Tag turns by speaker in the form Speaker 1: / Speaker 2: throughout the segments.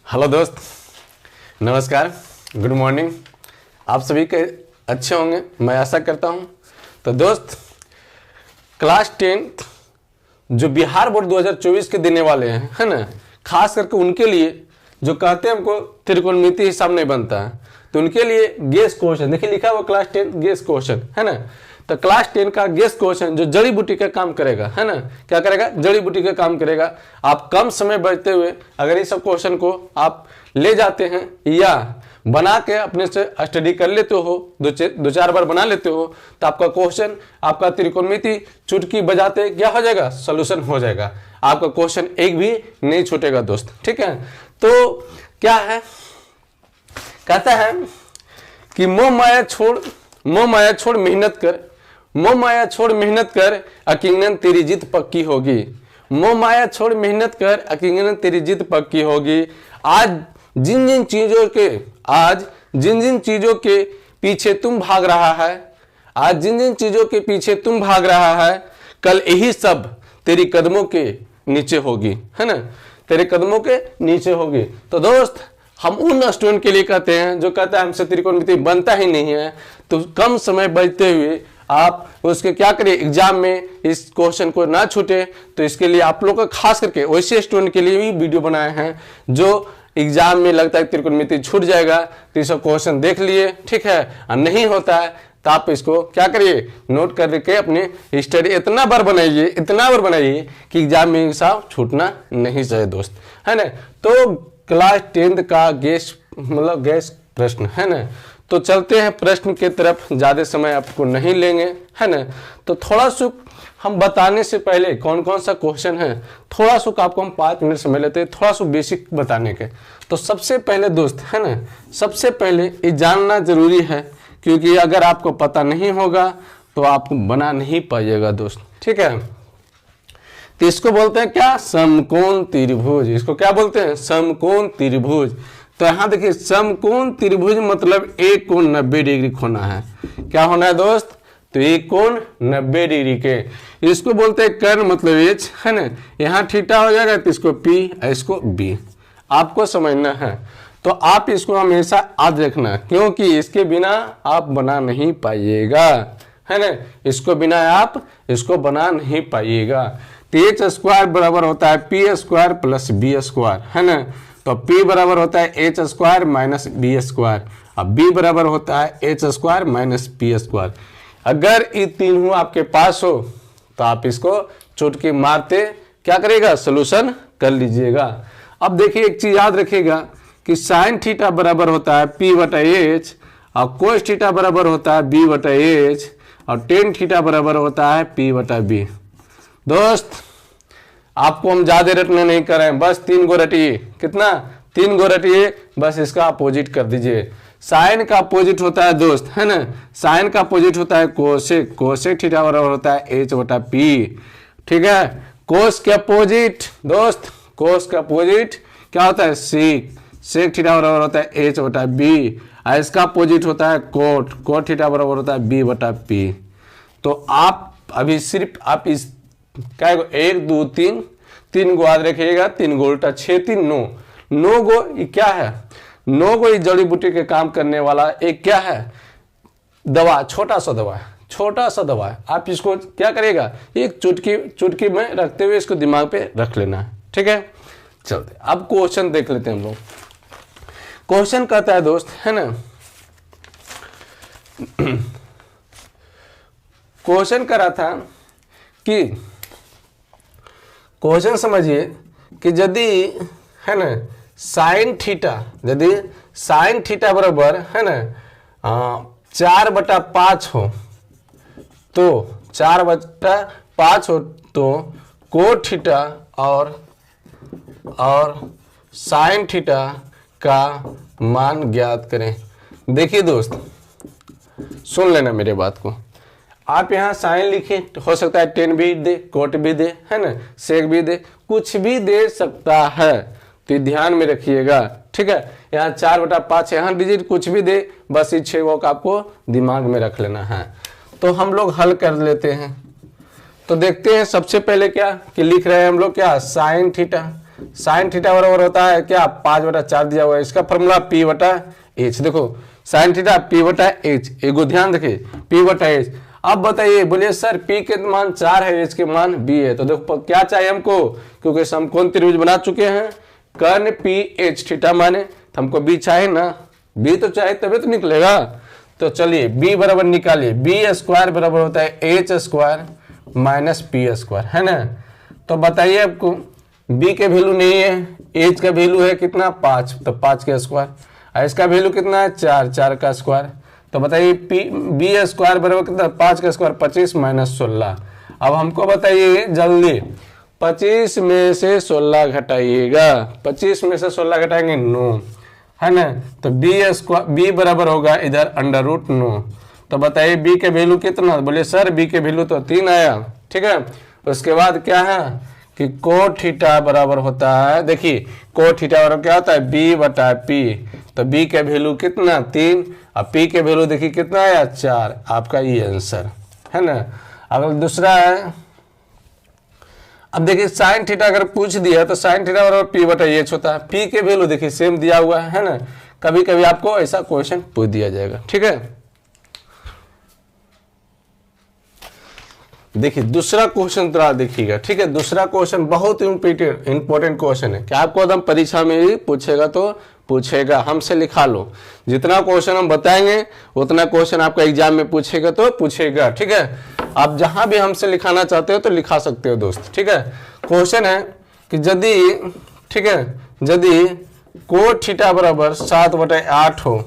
Speaker 1: Hello दोस्त, नमस्कार, good morning. आप सभी के अच्छे होंगे, मैं आशा करता हूं। तो दोस्त, क्लास 10 जो बिहार बोर्ड 2024 के देने वाले हैं, है ना, खास करके उनके लिए जो कहते हैं हमको त्रिकोणमिति हिसाब नहीं बनता है, तो उनके लिए गेस क्वेश्चन देखिए लिखा हुआ क्लास 10 गेस क्वेश्चन, है ना। तो क्लास 10 का गेस क्वेश्चन जो जड़ी बूटी का काम करेगा, है ना, क्या करेगा, जड़ी बूटी का काम करेगा। आप कम समय बचते हुए अगर इस सब क्वेश्चन को आप ले जाते हैं या बना के अपने से स्टडी कर लेते हो, दो चार बार बना लेते हो, तो आपका क्वेश्चन, आपका त्रिकोणमिति चुटकी बजाते क्या हो जाएगा, सोल्यूशन हो जाएगा। आपका क्वेश्चन एक भी नहीं छूटेगा दोस्त, ठीक है। तो क्या है, कहता है कि मोह माया छोड़ मेहनत कर, मोह माया छोड़ मेहनत कर, यकीनन तेरी जीत पक्की होगी। मोह माया छोड़ मेहनत कर, यकीनन तेरी जीत पक्की होगी। आज जिन जिन चीजों के पीछे तुम भाग रहा है, आज जिन जिन चीजों के पीछे तुम भाग रहा है, कल यही सब तेरी कदमों के नीचे होगी, है ना, तेरे कदमों के नीचे होगी। तो दोस्त, हम उन स्टूडेंट के लिए कहते हैं जो कहता है हमसे त्रिकोणमिति बनता ही नहीं है, तो कम समय बचते हुए आप उसके क्या करिए, एग्जाम में इस क्वेश्चन को ना छूटे। तो इसके लिए आप लोग का खास करके वैसे स्टूडेंट के लिए भी वीडियो बनाए हैं जो एग्जाम में लगता है त्रिकोणमिति छूट जाएगा, तो ये सब क्वेश्चन देख लिए, ठीक है। और नहीं होता है तो आप इसको क्या करिए, नोट करके अपने स्टडी इतना बार बनाइए कि एग्जाम में हिसाब छूटना नहीं चाहिए दोस्त, है ना। तो क्लास 10 का गैस प्रश्न, है ना। तो चलते हैं प्रश्न के तरफ, ज्यादा समय आपको नहीं लेंगे, है ना। तो थोड़ा सा हम बताने से पहले कौन कौन सा क्वेश्चन है, थोड़ा सा आपको हम 5 मिनट समय लेते हैं थोड़ा सा बेसिक बताने के। तो सबसे पहले दोस्त, है ना, सबसे पहले ये जानना जरूरी है, क्योंकि अगर आपको पता नहीं होगा तो आप बना नहीं पाइएगा दोस्त, ठीक है। तो इसको बोलते हैं क्या, समकोण त्रिभुज। इसको क्या बोलते हैं, समकोण त्रिभुज। तो यहाँ देखिए, समकोण त्रिभुज मतलब एक कोण 90 डिग्री होना है। क्या होना है दोस्त, तो एक कोण 90 डिग्री के, इसको बोलते हैं कर्ण मतलब एच, है ना। यहाँ थीटा हो जाएगा तो इसको पी, इसको बी, आपको समझना है। तो आप इसको हमेशा याद रखना, क्योंकि इसके बिना आप बना नहीं पाइएगा, है ना। इसको बिना आप इसको बना नहीं पाइएगा। तो एच स्क्वायर बराबर होता है P square plus B square, है ना। तो P बराबर होता है H square minus B square, अब B बराबर होता है H square minus P square. अगर ये तीनों आपके पास हो तो आप इसको चुटकी मारते क्या करेगा, सोल्यूशन कर लीजिएगा। अब देखिए एक चीज याद रखिएगा कि साइन थीटा बराबर होता है P बटा एच, और कोस थीटा बराबर होता है B बटा एच, और टेन थीटा बराबर होता है P बटा बी। दोस्त, आपको हम ज्यादा रटने नहीं कर रहे हैं, बस 3 गो रटिए। कितना, 3 गो रटिए, बस इसका अपोजिट कर दीजिए। साइन का अपोजिट होता है दोस्त, है ना, साइन का अपोजिट होता है कोसेक, कोसेक थीटा बराबर होता है एच बटा पी, ठीक है। कोस के अपोजिट दोस्त, कोस का अपोजिट क्या होता है, सेक, सेक थीटा बराबर होता है एच बटा बी, और इसका अपोजिट होता है कोट, कोट थीटा बराबर होता है बी बटा पी। तो आप अभी सिर्फ आप इस क्या, 1 2 3 गो याद रखिएगा, 3 गो उल्टा 6 3 9 गो, ये क्या है, 9 गो जड़ी बूटी के काम करने वाला एक क्या है, दवा, छोटा सा दवा है। आप इसको क्या करेगा, एक चुटकी में रखते हुए इसको दिमाग पे रख लेना है, ठीक है। चलते अब क्वेश्चन देख लेते हैं हम लोग। क्वेश्चन कहता है दोस्त, है ना, क्वेश्चन करा था कि क्वेश्चन समझिए कि यदि, है ना, साइन थीटा बराबर, है ना, 4/5 हो, तो 4/5 हो तो कोट थीटा और साइन थीटा का मान ज्ञात करें। देखिए दोस्त, सुन लेना मेरे बात को। आप यहाँ साइन लिखे, हो सकता है 10 भी दे, कोट भी दे, है ना, सेक भी दे, कुछ भी दे सकता है, तो ध्यान में रखिएगा, ठीक है। यहाँ 4/5 यहाँ डिजिट कुछ भी दे, बस ये 6 को आपको दिमाग में रख लेना है। तो हम लोग हल कर लेते हैं। तो देखते हैं सबसे पहले क्या कि लिख रहे हैं हम लोग क्या, साइन थीटा। साइन थीटा बराबर होता है क्या, 5/4 दिया हुआ है, इसका फॉर्मूला P/H। देखो साइन थीटा P/H, एगो ध्यान देखिए P/H। अब बताइए, बोलिए सर P के मान 4 है, H के मान B है, तो देखो क्या चाहिए हमको, क्योंकि समकोण त्रिभुज बना चुके हैं, कर्ण PH थीटा माने, तो हमको B चाहिए ना, B तो चाहिए तभी तो निकलेगा। तो चलिए B बराबर निकालिए, B² बराबर होता है H² माइनस P², है ना। तो बताइए आपको B के वैल्यू नहीं है, H का वैल्यू है कितना 5, तो 5 का स्क्वायर, और इसका वैल्यू कितना है 4, 4 का स्क्वायर। तो बताइए B² बराबर कितना, 5 का स्क्वायर 25 माइनस 16। अब हमको बताइए जल्दी, 25 में से 16 घटाइएगा, 25 में से 16 घटाएंगे 9, है ना। तो B बराबर होगा इधर √9। तो बताइए B के वैल्यू कितना, बोले सर B के वैल्यू तो 3 आया, ठीक है। उसके बाद क्या है कि कोट थीटा बराबर होता है, देखिए कोट थीटा बराबर क्या होता है B/P। तो B के वैल्यू कितना 3, और P के वैल्यू देखिए कितना आया 4, आपका ये आंसर है ना। अगर दूसरा है, अब देखिए साइन थीटा अगर पूछ दिया तो साइन थीटा बराबर P/H होता है, P के वैल्यू देखिए सेम दिया हुआ है ना। कभी कभी आपको ऐसा क्वेश्चन पूछ दिया जाएगा, ठीक है। देखिए दूसरा क्वेश्चन तो देखिएगा, ठीक है। दूसरा क्वेश्चन बहुत इंपॉर्टेंट क्वेश्चन है, क्या आपको एकदम परीक्षा में भी पूछेगा, तो पूछेगा, हमसे लिखा लो, जितना क्वेश्चन हम बताएंगे उतना क्वेश्चन आपका एग्जाम में पूछेगा, तो पूछेगा, ठीक है। आप जहां भी हमसे लिखाना चाहते हो तो लिखा सकते हो दोस्त, ठीक है। क्वेश्चन है कि यदि, ठीक है, यदि कोट थीटा बराबर 7/8 हो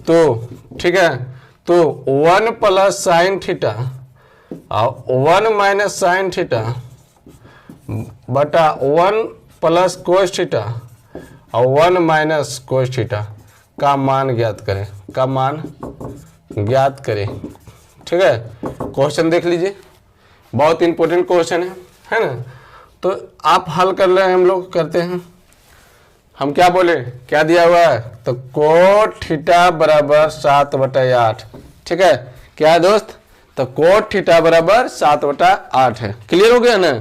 Speaker 1: तो, ठीक है, तो 1 प्लस साइन थीटा और 1 माइनस साइन थीटा बटा 1 प्लस कोस थीटा और 1 माइनस कोस थीटा का मान ज्ञात करें, का मान ज्ञात करें, ठीक है। क्वेश्चन देख लीजिए, बहुत इंपॉर्टेंट क्वेश्चन है ना। तो आप हल कर ले, हम लोग करते हैं। हम क्या बोले, क्या दिया हुआ है, तो कोट थीटा बराबर 7/8, ठीक है। क्या है दोस्त, तो कोट थीटा बराबर 7/8 है। क्लियर हो गया ना,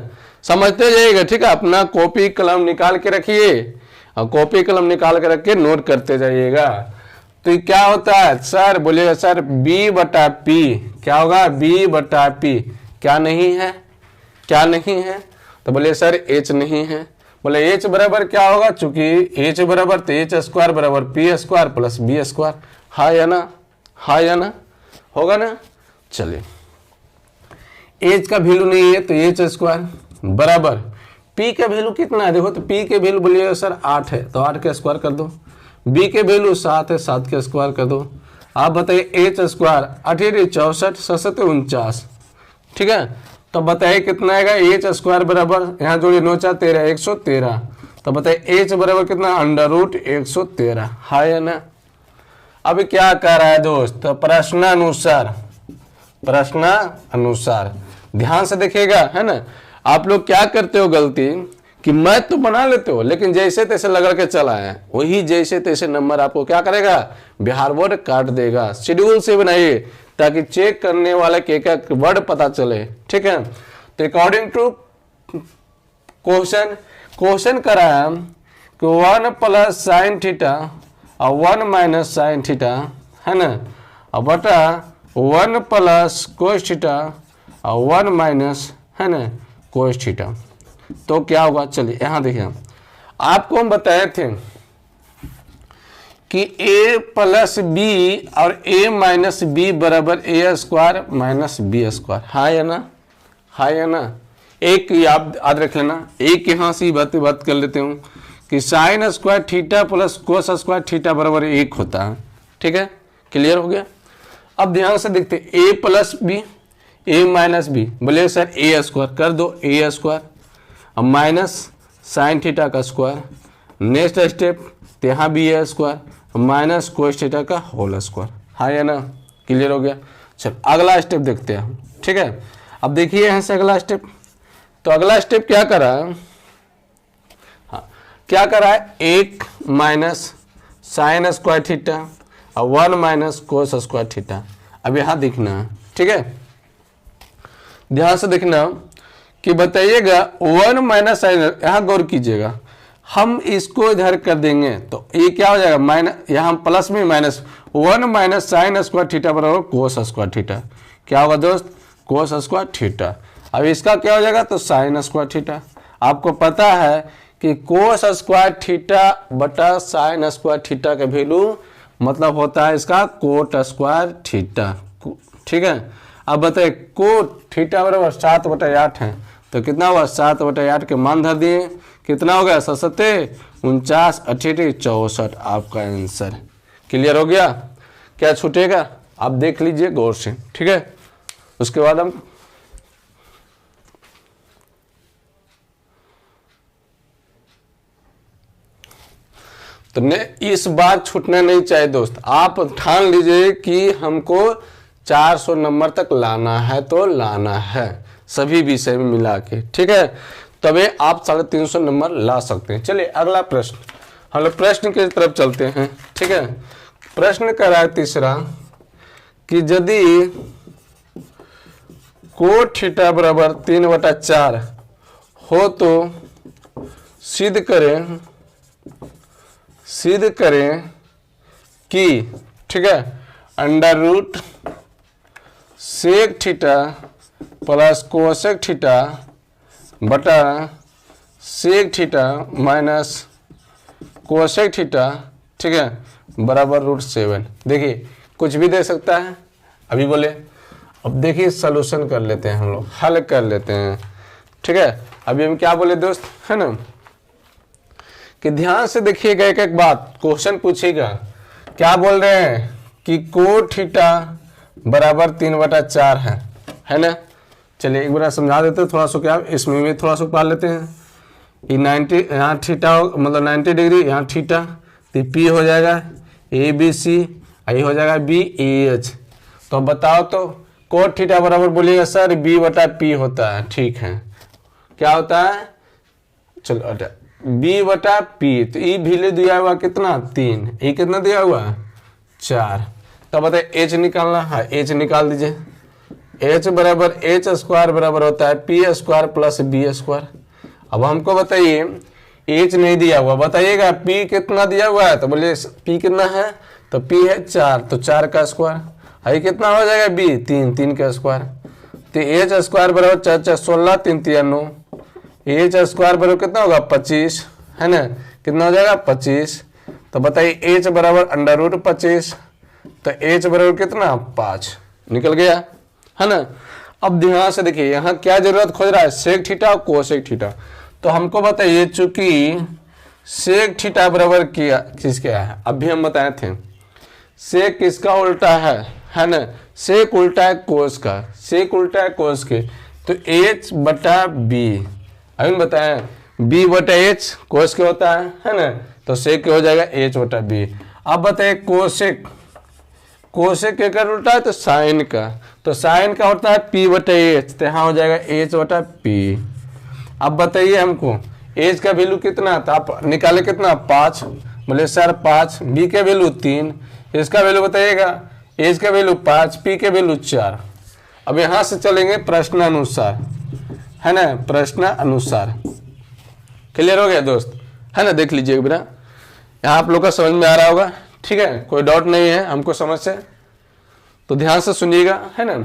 Speaker 1: समझते जाइएगा, ठीक है। अपना कॉपी कलम निकाल के रखिए, और कॉपी कलम निकाल के रख के नोट करते जाइएगा। तो ये क्या होता है सर, बोलिएगा सर B/P, क्या होगा B/P, क्या नहीं है, क्या नहीं है, तो बोले सर H नहीं है। बोले H बराबर क्या होगा, चूंकि H बराबर तो H² बराबर P² प्लस B², हाँ या ना, हाँ या ना, होगा ना। चलिए H का वैल्यू नहीं है तो H² बराबर P का वैल्यू कितना है, देखो तो P के वैल्यू बोलिएगा सर 8 है, तो 8 का स्क्वायर कर दो। B के वैल्यू 7 है, 7 का स्क्वायर कर दो। आप बताइए H², 8 64, 7 49, ठीक है। तो बताइए कितना आएगा, H² बराबर, यहाँ जोड़िए 9 4 13, 113। तो बताइए H बराबर कितना, √113, हाँ या ना। अब क्या कर रहा है दोस्त, तो प्रश्नानुसार, प्रश्नानुसार ध्यान से देखिएगा, है ना। आप लोग क्या करते हो गलती, कि मैथ तो बना लेते हो, लेकिन जैसे तैसे लगा के चला है, वही जैसे तैसे नंबर आपको क्या करेगा, बिहार बोर्ड काट देगा। शेड्यूल से बनाइए ताकि चेक करने वाले के एक वर्ड पता चले, ठीक है। तो अकॉर्डिंग टू क्वेश्चन कराया कि 1 प्लस साइन थीटा और 1 माइनस साइन थीटा, है ना, और बटा 1 प्लस कोस थीटा और 1 माइनस, है ना, कोस थीटा, तो क्या होगा। चलिए यहां देखिए, आपको हम बताए थे कि A प्लस B और A माइनस B बराबर A² माइनस B², हाँ या ना, हाँ या ना। एक याद रख लेना, एक यहां से बात कर लेते हूं कि sine square theta plus cos square theta बराबर 1 होता है, ठीक है। क्लियर हो गया। अब ध्यान से देखते, A plus B, A minus B, बोले सर A² कर दो, A² अब माइनस साइन थीटा का स्क्वायर, नेक्स्ट स्टेप तो यहाँ भी A² माइनस कोस थीटा का होल स्क्वायर, हाँ या ना। क्लियर हो गया। चल अगला स्टेप देखते हैं, ठीक है। अब देखिए यहाँ से अगला स्टेप, तो अगला स्टेप क्या करा, हाँ क्या करा है, 1 माइनस साइन स्क्वायर थीटा और 1 माइनस कोस स्क्वायर थीटा। अब यहाँ देखना, ठीक है, ध्यान से देखना कि बताइएगा 1 माइनस साइन, यहाँ गौर कीजिएगा, हम इसको इधर कर देंगे तो ये क्या हो जाएगा, माइनस, यहाँ प्लस में minus, 1 minus sine square theta बराबर कोस स्क्वायर थीटा। क्या होगा दोस्त, कोस स्क्वायर थीटा। अब इसका क्या हो जाएगा, तो साइन स्क्वायर थीटा। आपको पता है कि कोस स्क्वायर थीटा बटा साइन स्क्वायर थीटा का वैल्यू मतलब होता है इसका कोट स्क्वायर थीटा। ठीक है, अब बताइए कोट थीटा बराबर 7/8 है, तो कितना हुआ, 7/8 के मान धर दिए, कितना हो गया, 7 49 88 64 आपका आंसर। क्लियर हो गया, क्या छूटेगा आप देख लीजिए गौर से। ठीक है, उसके बाद हम तो इस बार छूटना नहीं चाहिए दोस्त। आप ठान लीजिए कि हमको 400 नंबर तक लाना है तो लाना है, सभी विषय में मिला के। ठीक है, तभी आप 350 नंबर ला सकते हैं। चलिए अगला प्रश्न, हम लोग प्रश्न की तरफ चलते हैं। ठीक है, प्रश्न कर रहा है तीसरा कि यदि कोट थीटा बराबर 3/4 हो तो सिद्ध करें कि, ठीक है, under root sec theta plus cosec theta बटा sec theta minus cosec theta, ठीक है, बराबर √7। देखिए कुछ भी दे सकता है, अभी बोले। अब देखिए सॉल्यूशन कर लेते हैं, हम लोग हल कर लेते हैं। ठीक है, अभी हम क्या बोले दोस्त, है ना, कि ध्यान से देखिएगा, एक एक बात क्वेश्चन पूछेगा। क्या बोल रहे हैं कि कोट थीटा बराबर 3/4 है ना। चलिए एक बार समझा देते हैं थोड़ा सा, क्या इसमें भी थोड़ा सा पाल लेते हैं। ये 90 यहाँ थीटा मतलब 90 डिग्री, यहाँ थीटा, तो पी हो जाएगा ABC, ये हो जाएगा BH। तो बताओ तो कोट थीटा बराबर बोलिएगा सर B/P होता है। ठीक है, क्या होता है, चलो B/P। तो ये वैल्यू दिया हुआ कितना, 3, ये कितना दिया हुआ 4। तो बताइए H निकालना है, H निकाल दीजिए। H बराबर H² बराबर होता है P² प्लस B²। अब हमको बताइए H नहीं दिया हुआ, बताइएगा P कितना दिया हुआ है, तो बोलिए P कितना है, तो P है 4, तो 4 का स्क्वायर, है कितना हो जाएगा B 3, 3 का स्क्वायर। तो H² बराबर 4 4 16 3 3 9, H² बराबर कितना होगा 25, है ना, कितना हो जाएगा 25। तो बताइए H बराबर अंडर रूट 25, तो H बराबर कितना 5 निकल गया, है ना। अब ध्यान से देखिए यहाँ क्या जरूरत खोज रहा है, सेक थीटा और कोसेक थीटा। तो हमको बताइए चूंकि सेक थीटा बराबर किसका है, अभी हम बताए थे सेक किसका उल्टा है ना, सेक उल्टा है कोस का, सेक उल्टा है कोस के। तो H/B अभी बताए B/H कोस के होता है ना, तो सेक के हो जाएगा H/B। अब बताइए कोसेक, कोसेक के कर उल्टा है तो साइन का, तो साइन का होता है P/H, तो यहाँ हो जाएगा H/P। अब बताइए हमको H का वैल्यू कितना था, आप निकाले कितना 5, बोले सर 5, B के वैल्यू 3, इसका वैल्यू बताइएगा, H का वैल्यू 5, P के वैल्यू 4। अब यहाँ से चलेंगे प्रश्न अनुसार, है ना, प्रश्न अनुसार। क्लियर हो गया दोस्त, है ना, देख लीजिए बेटा, यहाँ आप लोग का समझ में आ रहा होगा। ठीक है, कोई डाउट नहीं है हमको समझ से, तो ध्यान से सुनिएगा, है ना,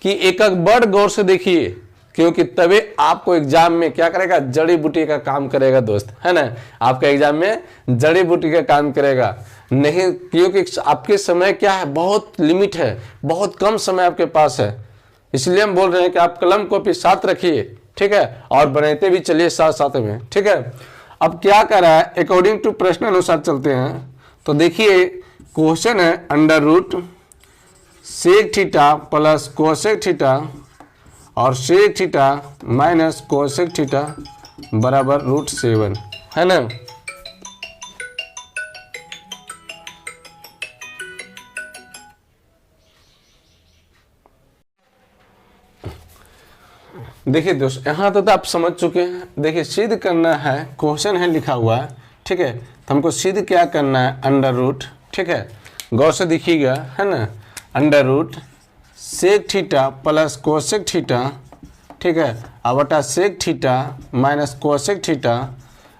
Speaker 1: कि एक एक बड़ गौर से देखिए, क्योंकि तभी आपको एग्जाम में क्या करेगा, जड़ी बूटी का काम करेगा दोस्त, है ना, आपका एग्जाम में जड़ी बूटी का काम करेगा नहीं, क्योंकि आपके समय क्या है, बहुत लिमिट है, बहुत कम समय आपके पास है। इसलिए हम बोल रहे हैं कि आप कलम कॉपी साथ रखिए, ठीक है, और बनाते भी चलिए साथ साथ में। ठीक है, अब क्या कर रहा है, अकॉर्डिंग टू प्रश्न अनुसार चलते हैं। तो देखिए क्वेश्चन है under root sec theta plus cosec theta और sec theta minus cosec theta बराबर √7, है ना। देखिए दोस्त यहाँ तो आप समझ चुके हैं। देखिए सिद्ध करना है, क्वेश्चन है लिखा हुआ है, ठीक है, तो हमको सिद्ध क्या करना है, अंडर रूट, ठीक है, गौर से देखिएगा, है ना, under root sec theta plus cosec theta, ठीक है, अब बटा sec theta minus cosec theta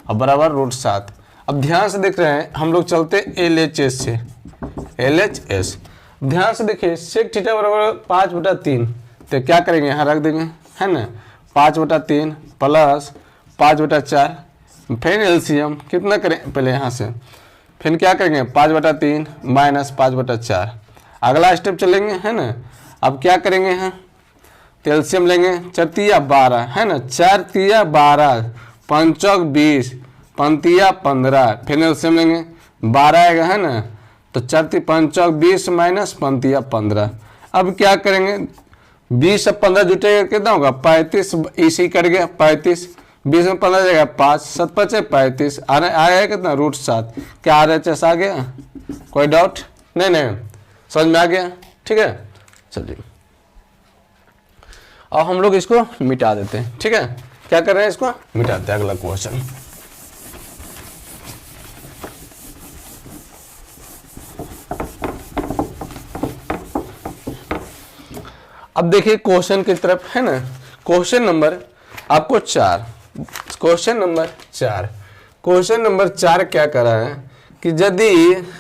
Speaker 1: और बराबर √7। अब ध्यान से देख रहे हैं हम लोग चलते LHS से, LHS। ध्यान से देखिए सेक थीटा बराबर 5/3, तो क्या करेंगे यहाँ रख देंगे, है ना, 5/3 प्लस 5/4, फिर एलसीएम कितना करें पहले यहाँ से, फिर क्या करेंगे 5/3 माइनस 5/4। अगला स्टेप चलेंगे, है ना। अब क्या करेंगे यहाँ, तो एलसीएम लेंगे, 4×3 12, है ना, 4×3 12, 5×4 20, 5×3 15, फिर एलसीएम लेंगे 12 आएगा, है ना। तो 4×3 5×4 20 माइनस 5×3 15। अब क्या करेंगे 20 से 15 जुटेगा कितना होगा 35, इसी कर गया 35, 20 में 15 जाएगा 5, 7 5 35, आया कितना √7। क्या RHS आ गया, कोई डाउट नहीं, समझ में आ गया, ठीक है। चलिए अब हम लोग इसको मिटा देते हैं, ठीक है। क्या कर रहे हैं, इसको मिटाते हैं। अगला क्वेश्चन, अब देखिए क्वेश्चन की तरफ, है ना। क्वेश्चन नंबर आपको 4, क्वेश्चन नंबर 4, क्वेश्चन नंबर 4 क्या कर रहा है कि यदि,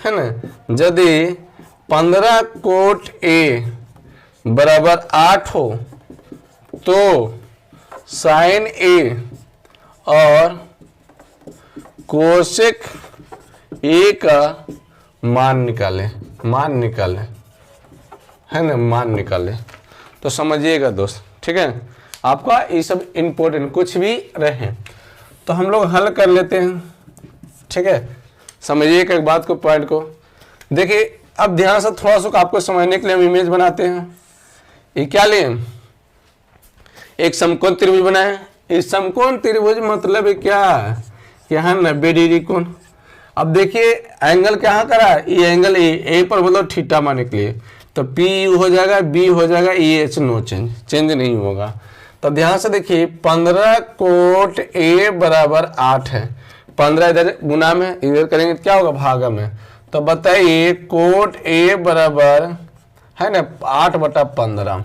Speaker 1: है ना, यदि 15 कोट A बराबर 8 हो तो साइन A और कोसेक A का मान निकाले, है ना, मान निकाले। तो समझिएगा दोस्त, ठीक है। आपका ये सब इम्पोर्टेंट कुछ भी रहे तो हम लोग हल कर लेते हैं, ठीक है। समझिएगा एक बात को, पॉइंट को देखिए। अब ध्यान से थोड़ा सा आपको समझने के लिए हम इमेज बनाते हैं। ये क्या लिए, एक समकोण त्रिभुज बनाए। इस समकोण त्रिभुज मतलब क्या है कि यहाँ 90 डिग्री कोण। अब देखिए एंगल कहाँ करा है, ये एंगल ए पर मतलब थीटा माने के लिए, तो PU हो जाएगा, B हो जाएगा, EH नो चेंज नहीं होगा। तो ध्यान से देखिए 15 कोट A बराबर 8 है, 15 इधर गुना में, इधर करेंगे क्या होगा भागा में। तो बताइए कोट A बराबर, है ना, 8/15।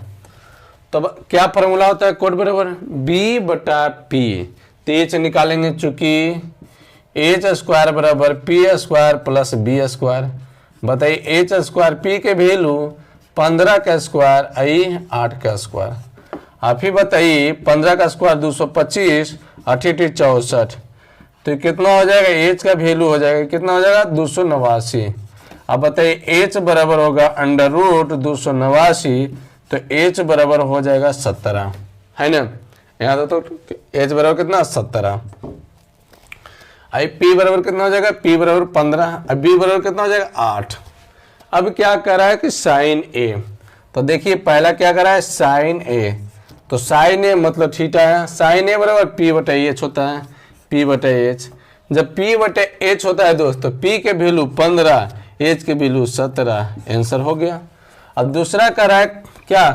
Speaker 1: तो क्या फॉर्मूला होता है कोट बराबर B/P। तो H निकालेंगे, चूंकि H² बराबर P² प्लस B²। बताइए H² P के वैल्यू 15 का स्क्वायर, आई 8 का स्क्वायर। आप ही बताइए 15 का स्क्वायर 225, 8 64। तो कितना हो जाएगा, H का वैल्यू हो जाएगा कितना हो जाएगा 289। अब बताइए H बराबर होगा √289, तो H बराबर हो जाएगा 17, है ना। यहाँ तो H बराबर कितना 17। आई P बराबर कितना हो जाएगा, P बराबर 15, अब B बराबर कितना हो जाएगा 8। अब क्या कर रहा है कि साइन A, तो देखिए पहला क्या कर रहा है साइन A, तो साइन A मतलब थीटा है। साइन A बराबर P/H होता है, P/H। जब P/H होता है दोस्त, तो P के वैल्यू 15, H के वैल्यू 17, आंसर हो गया। अब दूसरा कर रहा है क्या,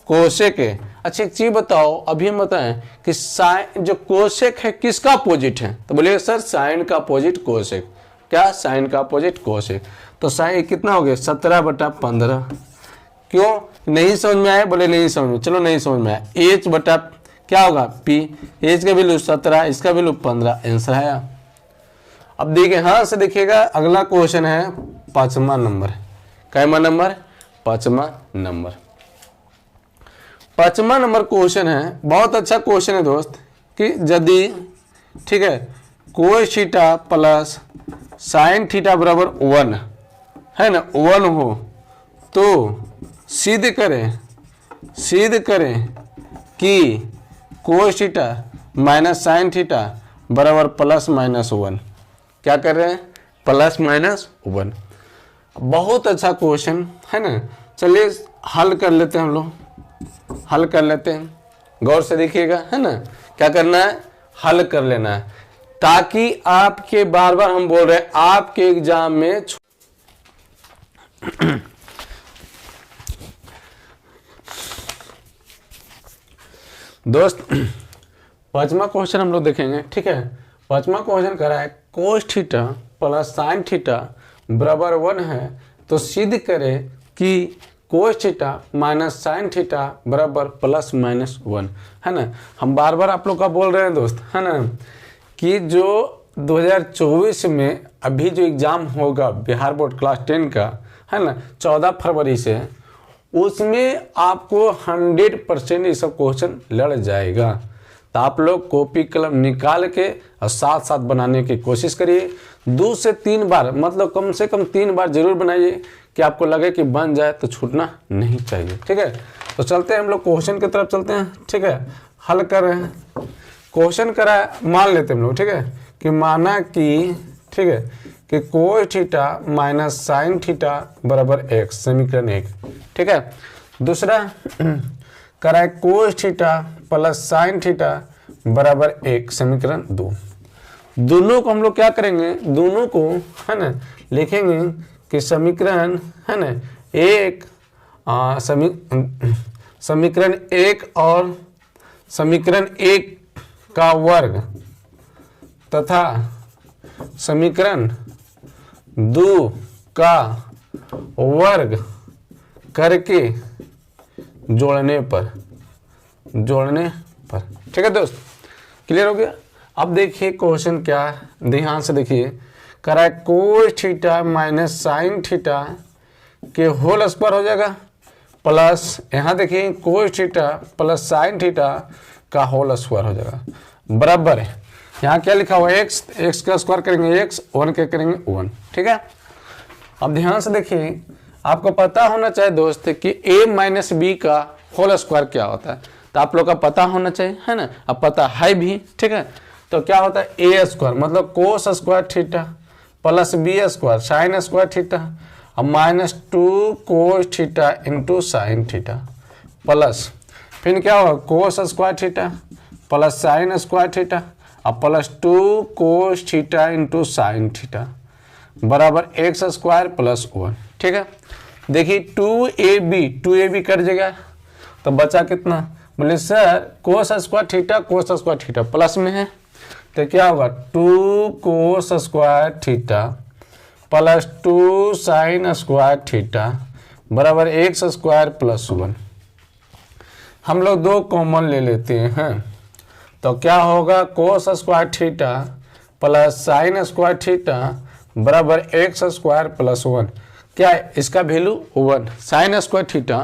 Speaker 1: कोसेक है। अच्छा एक चीज बताओ, अभी हम बताएं कि साइन जो कोसेक है किसका अपोजिट है, तो बोलिए सर साइन का अपोजिट कोसेक। क्या, साइन का अपोजिट कोसेक। तो साइन कितना हो गया 17/15। क्यों नहीं समझ में आया, बोले नहीं समझ में, चलो नहीं समझ में आया। H बटा क्या होगा P, H का वैल्यू 17, इसका वैल्यू 15, आंसर है। अब देखिए हाँ से देखिएगा, अगला क्वेश्चन है 5वां नंबर। कैमा नंबर, 5वां नंबर। 5वां नंबर क्वेश्चन है, बहुत अच्छा क्वेश्चन है दोस्त, कि यदि, ठीक है, cos theta plus sign theta बराबर 1, है ना, 1 हो तो सिद्ध करें कि cos theta minus sign theta बराबर +-1। क्या कर रहे हैं, +-1। बहुत अच्छा क्वेश्चन है ना। चलिए हल कर लेते हैं, हम लोग हल कर लेते हैं। गौर से देखिएगा, है ना, क्या करना है, हल कर लेना है, ताकि आपके बार बार हम बोल रहे हैं आपके एग्जाम में दोस्त 5वां क्वेश्चन हम लोग देखेंगे, ठीक है। 5वां क्वेश्चन कर रहा है cos theta plus sign theta बराबर 1 है, तो सिद्ध करें कि cos theta minus sign theta बराबर प्लस माइनस 1, है ना। हम बार बार आप लोग का बोल रहे हैं दोस्त, है ना, कि जो 2024 में अभी जो एग्ज़ाम होगा बिहार बोर्ड क्लास 10 का, है ना, 14 फरवरी से, उसमें आपको 100% ये सब क्वेश्चन लड़ जाएगा। तो आप लोग कॉपी कलम निकाल के और साथ साथ बनाने की कोशिश करिए। 2 से 3 बार, मतलब कम से कम 3 बार जरूर बनाइए कि आपको लगे कि बन जाए, तो छूटना नहीं चाहिए, ठीक है। तो चलते हैं हम लोग क्वेश्चन की तरफ चलते हैं, ठीक है। हल कर रहे हैं, क्वेश्चन करा मान लेते हैं हम लोग, ठीक है, कि माना कि, ठीक है, कि cos theta minus sign theta बराबर x, समीकरण 1, ठीक है। दूसरा करा है cos theta plus sign theta बराबर 1, समीकरण 2। दोनों को हम लोग क्या करेंगे, दोनों को, है ना, लिखेंगे कि समीकरण, है ना, समीकरण 1 और समीकरण 1 का वर्ग तथा समीकरण 2 का वर्ग करके जोड़ने पर, ठीक है दोस्त, क्लियर हो गया। अब देखिए क्वेश्चन क्या है, ध्यान से देखिए। करा है cos theta minus sine theta के होल स्क्वायर हो जाएगा, प्लस यहाँ देखिए cos theta plus sine theta का होल स्क्वायर हो जाएगा, बराबर है। यहाँ क्या लिखा हुआ है, एक्स का स्क्वायर करेंगे x, 1 के करेंगे 1, ठीक है। अब ध्यान से देखिए, आपको पता होना चाहिए दोस्त कि a माइनस बी का होल स्क्वायर क्या होता है, तो आप लोग का पता होना चाहिए, है ना। अब पता है भी, ठीक है। तो क्या होता है a स्क्वायर मतलब cos square theta plus B square sin square theta और minus 2 cos theta into sin theta, plus फिर क्या होगा cos square theta plus sin square theta और plus 2 cos theta into sin theta बराबर X square plus 1, ठीक है। देखिए 2ab cut जाएगा, तो बचा कितना, बोले सर कोस स्क्वायर थीटा प्लस में है, तो क्या होगा 2 कोस square theta plus 2 sine square theta बराबर एक्स स्क्वायर प्लस 1। हम लोग 2 कॉमन ले लेते हैं, तो क्या होगा cos square theta plus sin square theta बराबर एक्स स्क्वायर प्लस 1। क्या है इसका value 1, sign square theta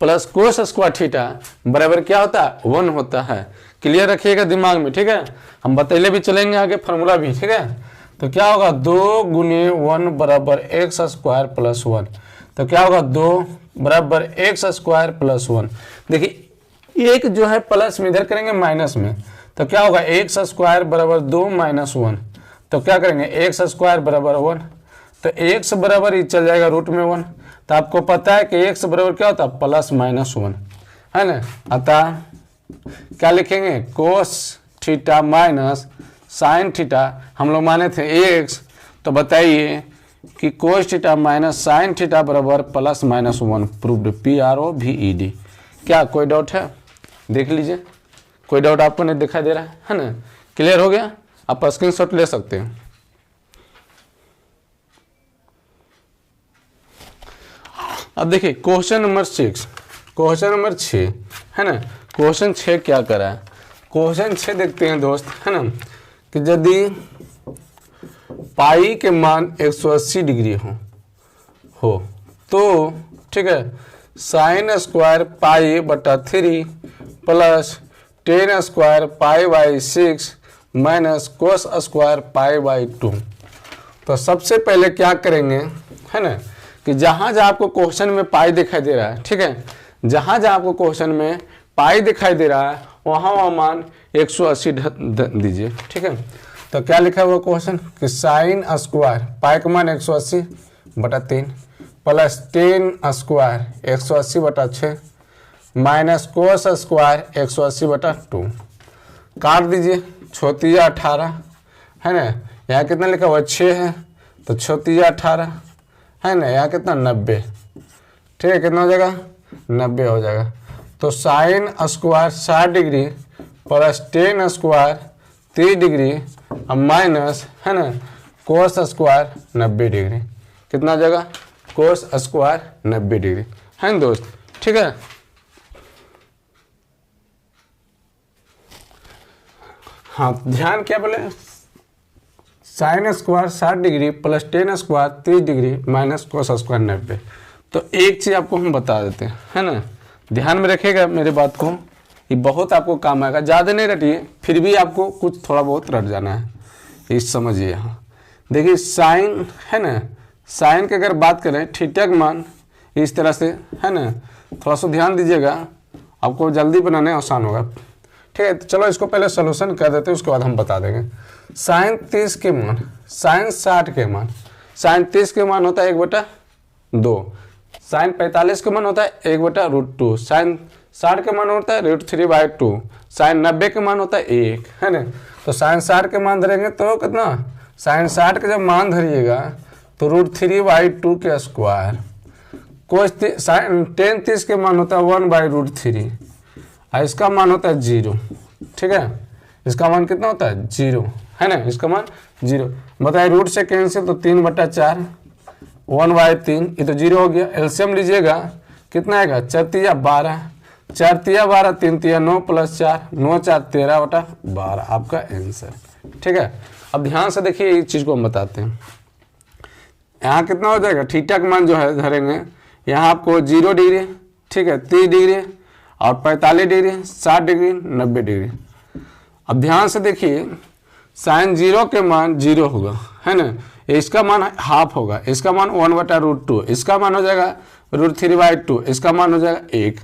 Speaker 1: plus cos square theta बराबर क्या होता है 1 होता है। क्लियर रखिएगा दिमाग में, ठीक है। हम बतैले भी चलेंगे आगे फार्मूला भी, ठीक है। तो क्या होगा 2 गुने 1 बराबर एक्स स्क्वायर प्लस 1, तो क्या होगा 2 बराबर एक्स स्क्वायर प्लस 1। देखिए एक जो है प्लस में इधर करेंगे माइनस में, तो क्या होगा एक्स स्क्वायर बराबर 2 माइनस 1, तो क्या करेंगे एक्स स्क्वायर बराबर 1, तो एक्स बराबर ही चल जाएगा रूट में 1। तो आपको पता है कि एक्स बराबर क्या होता है प्लस माइनस 1, है ना। अतः क्या लिखेंगे cos theta minus sine theta, हम लोग माने थे एक्स, तो बताइए कि cos theta minus sign theta बराबर प्लस माइनस 1, प्रूव्ड PROVED। क्या कोई डाउट है, देख लीजिए, कोई डाउट आपको नहीं दिखाई दे रहा है ना। क्लियर हो गया, आप स्क्रीनशॉट ले सकते हैं। अब देखिए क्वेश्चन नंबर 6, है ना। क्वेश्चन 6 क्या करा है, क्वेश्चन 6 देखते हैं दोस्त, है ना, कि यदि पाई के मान 180 डिग्री हो तो, ठीक है, साइन स्क्वायर पाई बटा 3 plus tan square pi by 6 minus cos square pi by 2। तो सबसे पहले क्या करेंगे, है ना, कि जहाँ जहाँ आपको क्वेश्चन में पाई दिखाई दे रहा है, ठीक है, जहाँ जहाँ आपको क्वेश्चन में पाई दिखाई दे रहा है वहाँ मान 180 दीजिए, ठीक है। तो क्या लिखा हुआ क्वेश्चन कि साइन स्क्वायर पाई का मान 180 बटा 3 प्लस टेन स्क्वायर 180 बटा 6 माइनस कोस स्क्वायर 180 बटा 2। काट दीजिए, 6 18, है ना। यहाँ कितना लिखा हुआ 6 है, तो 6 18, है ना। यहाँ कितना 90, ठीक है, कितना हो जाएगा 90 हो जाएगा। तो sine square 60 degree plus tan square 30 degree अब माइनस, है ना, कोस स्क्वायर 90 डिग्री, कितना हो जाएगा कोस स्क्वायर 90 डिग्री। है ना दोस्त, ठीक है। हाँ ध्यान क्या बोले, sine square 60 degree plus tan square 30 degree minus cos square 90। तो एक चीज़ आपको हम बता देते हैं, है ना, ध्यान में रखिएगा मेरे बात को, ये बहुत आपको काम आएगा। ज़्यादा नहीं रटिए, फिर भी आपको कुछ थोड़ा बहुत रट जाना है, इस समझिए। यहाँ देखिए साइन है ना, साइन की अगर बात करें थीटा का मान इस तरह से, है ना, थोड़ा सा ध्यान दीजिएगा, आपको जल्दी बनाने आसान होगा, ठीक है। तो चलो इसको पहले सोल्यूशन कर देते हैं, उसके बाद हम बता देंगे। साइन 30 के मान, साइन 60 के मान, साइन 30 के मान होता है 1/2, साइन 45 के मान होता है 1/√2, साइन 60 के मान होता है √3/2, साइन 90 के मान होता है 1, है ना। तो साइन 60 के मान धरेंगे तो कितना, साइन 60 के जब मान धरिएगा तो √3/2 के स्क्वायर, कोस साइन टेन 30 के मान होता है 1/√3, और इसका मान होता है 0, ठीक है। इसका मान कितना होता है 0, है ना, इसका मान 0। बताइए रूट से कैंसिल तो 3/4, 1/3, ये तो 0 हो गया। एलसीएम लीजिएगा कितना आएगा, 4×3 12, 4×3 12, 3×3 9 + 4, 9 4 13/12 आपका आंसर, ठीक है। अब ध्यान से देखिए, इस चीज़ को हम बताते हैं। यहाँ कितना हो जाएगा, थीटा का मान जो है धरेंगे, यहाँ आपको 0 डिग्री, ठीक है, 30 डिग्री और 45 डिग्री, 60 डिग्री, 90 डिग्री। अब ध्यान से देखिए, साइन 0 के मान 0 होगा, है ना, इसका मान हाफ होगा, इसका मान 1/√2, इसका मान हो जाएगा √3/2, इसका मान हो जाएगा 1।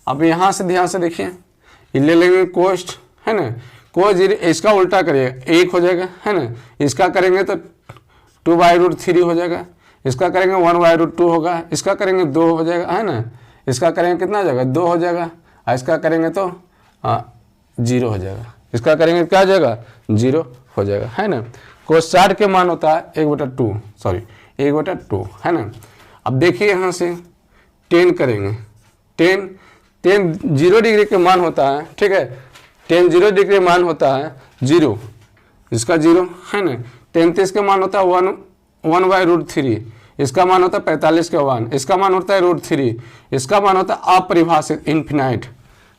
Speaker 1: अब यहाँ से ध्यान से देखिए, ये ले लेंगे कोस्ट, है ना, कोस 0, इसका उल्टा करिएगा 1 हो जाएगा, है ना, इसका करेंगे तो 2/√3 हो जाएगा, इसका करेंगे 1/√2 होगा, इसका करेंगे 2 हो जाएगा, है ना, इसका करेंगे कितना हो जाएगा 2 हो जाएगा, और इसका करेंगे तो 0 हो जाएगा, इसका करेंगे क्या हो जाएगा 0 हो जाएगा, है ना। कोस 60 के मान होता है 1/2, सॉरी 1/2, है ना। अब देखिए यहाँ से 10 करेंगे, 10 0 डिग्री के मान होता है, ठीक है, 10 0 डिग्री मान होता है 0, इसका 0, है ना। 33 के मान होता है 1/√3, इसका मान होता है 45 के 1, इसका मान होता है √3, इसका मान होता है अपरिभाषित इन्फिनाइट,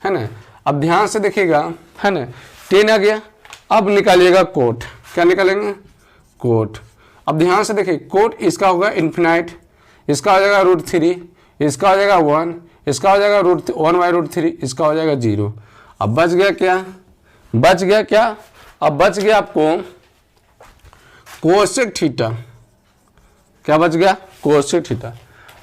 Speaker 1: है ना। अब ध्यान से देखिएगा, है ना, 10 आ गया। अब निकालिएगा कोट, क्या निकालेंगे कोट। अब ध्यान से देखिए, कोट इसका होगा इन्फिनाइट, इसका हो जाएगा √3, इसका हो जाएगा 1, इसका हो जाएगा 1/√3, इसका हो जाएगा 0। अब बच गया क्या, बच गया क्या, अब बच गया आपको कोसेक थीटा, क्या बच गया कोसेक थीटा।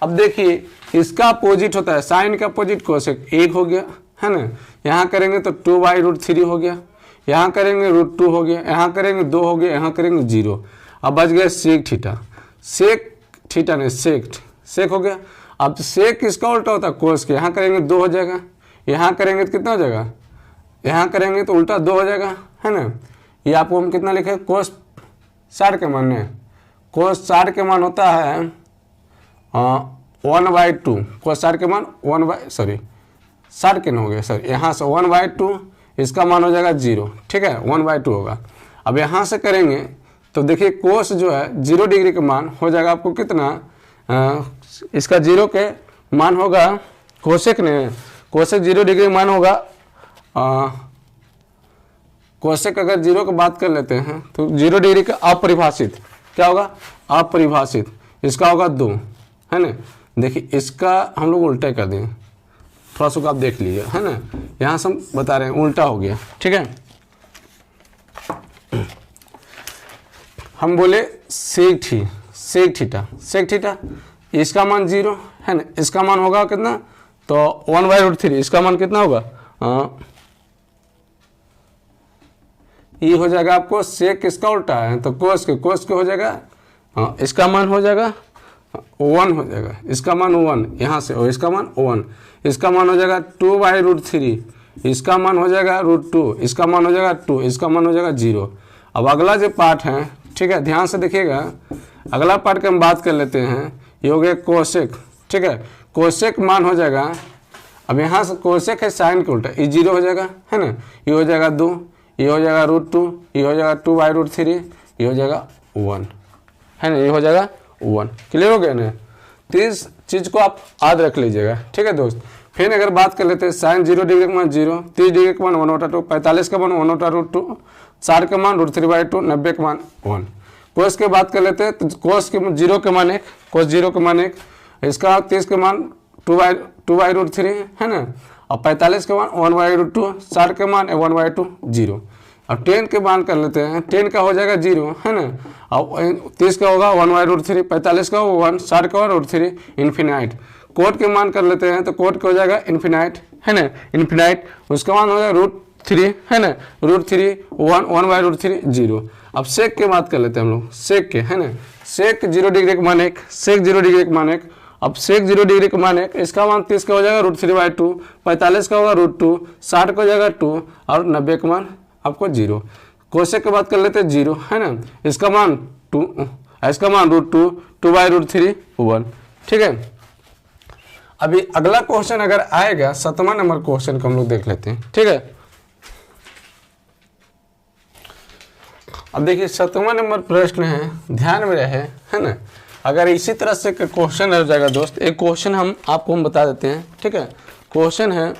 Speaker 1: अब देखिए इसका अपोजिट होता है, साइन का अपोजिट कोसेक, 1 हो गया, है ना, यहाँ करेंगे तो 2/√3 हो गया, यहाँ करेंगे √2 हो गया, यहाँ करेंगे 2 हो गया, यहाँ करेंगे 0। अब बच गया सेक थीटा, सेक थीटा नहीं सेक हो गया। अब सेक किसका उल्टा होता है कोस के, यहाँ करेंगे 2 हो जाएगा, यहाँ करेंगे तो कितना हो जाएगा, यहाँ करेंगे तो उल्टा 2 हो जाएगा, है ना। ये आपको हम कितना लिखे, कोस 60 के मान में, कोस 60 के मान होता है 1/2, कोस 60 के मान 60 के न हो गया सर, यहाँ से 1/2, इसका मान हो जाएगा 0, ठीक है, 1/2 होगा। अब यहाँ से करेंगे तो देखिए कोस जो है 0 डिग्री के मान हो जाएगा आपको कितना, इसका 0 के मान होगा, कोसेक ने कोसेक 0 डिग्री मान होगा, कोसेक अगर 0 की बात कर लेते हैं तो 0 डिग्री का अपरिभाषित क्या होगा, अपरिभाषित, इसका होगा 2, है ना। देखिए इसका हम लोग उल्टा कर देंगे, थोड़ा सा आप देख लीजिए, है ना, यहाँ से हम बता रहे हैं उल्टा हो गया, ठीक है। हम बोले सेक थीटा, इसका मान 0, है ना, इसका मान होगा कितना, तो 1/√3, इसका मान कितना होगा, ये हो जाएगा आपको सेक किसका उल्टा है, तो कोस के हो जाएगा, इसका मान हो जाएगा 1 हो जाएगा, इसका मान 1 यहाँ से, और इसका मान 1, इसका मान हो जाएगा 2/√3, इसका मान हो जाएगा √2, इसका मान हो जाएगा 2, इसका मान हो जाएगा 0। अब अगला जो पार्ट है, ठीक है, ध्यान से देखिएगा, अगला पार्ट की हम बात कर लेते हैं, ये हो गया कोसेक, ठीक है, कोसेक मान हो जाएगा, अब यहाँ से कोसेक है साइन के उल्टा, ये 0 हो जाएगा, है ना, ये हो जाएगा 2, ये हो जाएगा √2, ये हो जाएगा 2/√3, ये हो जाएगा 1, है ना, ये हो जाएगा 1। क्लियर हो गया ना। तो इस चीज को आप याद रख लीजिएगा, ठीक है दोस्त। फिर अगर बात कर लेते हैं साइन 0 डिग्री का मान 0, 30 डिग्री का मान 1/2, 45 का मान 1/2, 60 का मान √3/2, 90 का मान 1। कोस की बात कर लेते हैं तो कोस के 0 के मान 1, कोस 0 के मान 1, इसका 30 के मान 2/√3 है ना, और 45 के मान 1/2, 60 के मान 1/2, 0। अब 10 के मान कर लेते हैं, 10 का हो जाएगा 0 है ना, अब 30 का होगा 1/√3, 45 का होगा 1, 60 का होगा √3, इन्फिनाइट। कोड के मान कर लेते हैं तो कोड का हो जाएगा इन्फिनाइट है ना, इन्फिनाइट, उसका मान हो जाएगा √3 है ना, √3, 1/√3, 0। अब सेक के बात कर लेते हैं हम लोग, सेक के है ना, सेक 0 डिग्री का मान 1, सेक 0 डिग्री का मान 1। अब सेक 0 डिग्री का मान 1, इसका मान 30 का हो जाएगा √3/2, 45 का होगा √2, 60 का हो जाएगा 2, और 90 का मान आपको 0। कोसेक की बात कर लेते हैं 0 है ना, इसका मान 2, इसका मान √2, 2/√3, 1, ठीक है। अभी अगला क्वेश्चन अगर आएगा 7वां नंबर क्वेश्चन को हम लोग देख लेते हैं, ठीक है। अब देखिए 7वां नंबर प्रश्न है, ध्यान में रहे है ना, अगर इसी तरह से क्वेश्चन हो जाएगा दोस्त, एक क्वेश्चन हम आपको बता देते हैं, ठीक है। क्वेश्चन है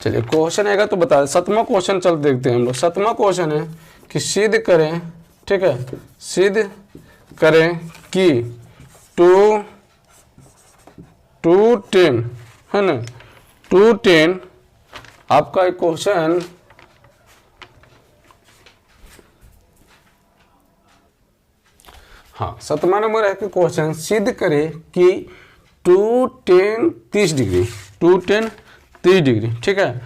Speaker 1: चलिए क्वेश्चन आएगा तो बता दें। 7वां क्वेश्चन चल देखते हैं हम लोग। 7वां क्वेश्चन है कि सिद्ध करें, ठीक है, सिद्ध करें कि 210 है ना, 210 आपका एक क्वेश्चन हाँ 7वां नंबर है कि क्वेश्चन सिद्ध करें कि 210 30 डिग्री, 210 30 डिग्री, ठीक है,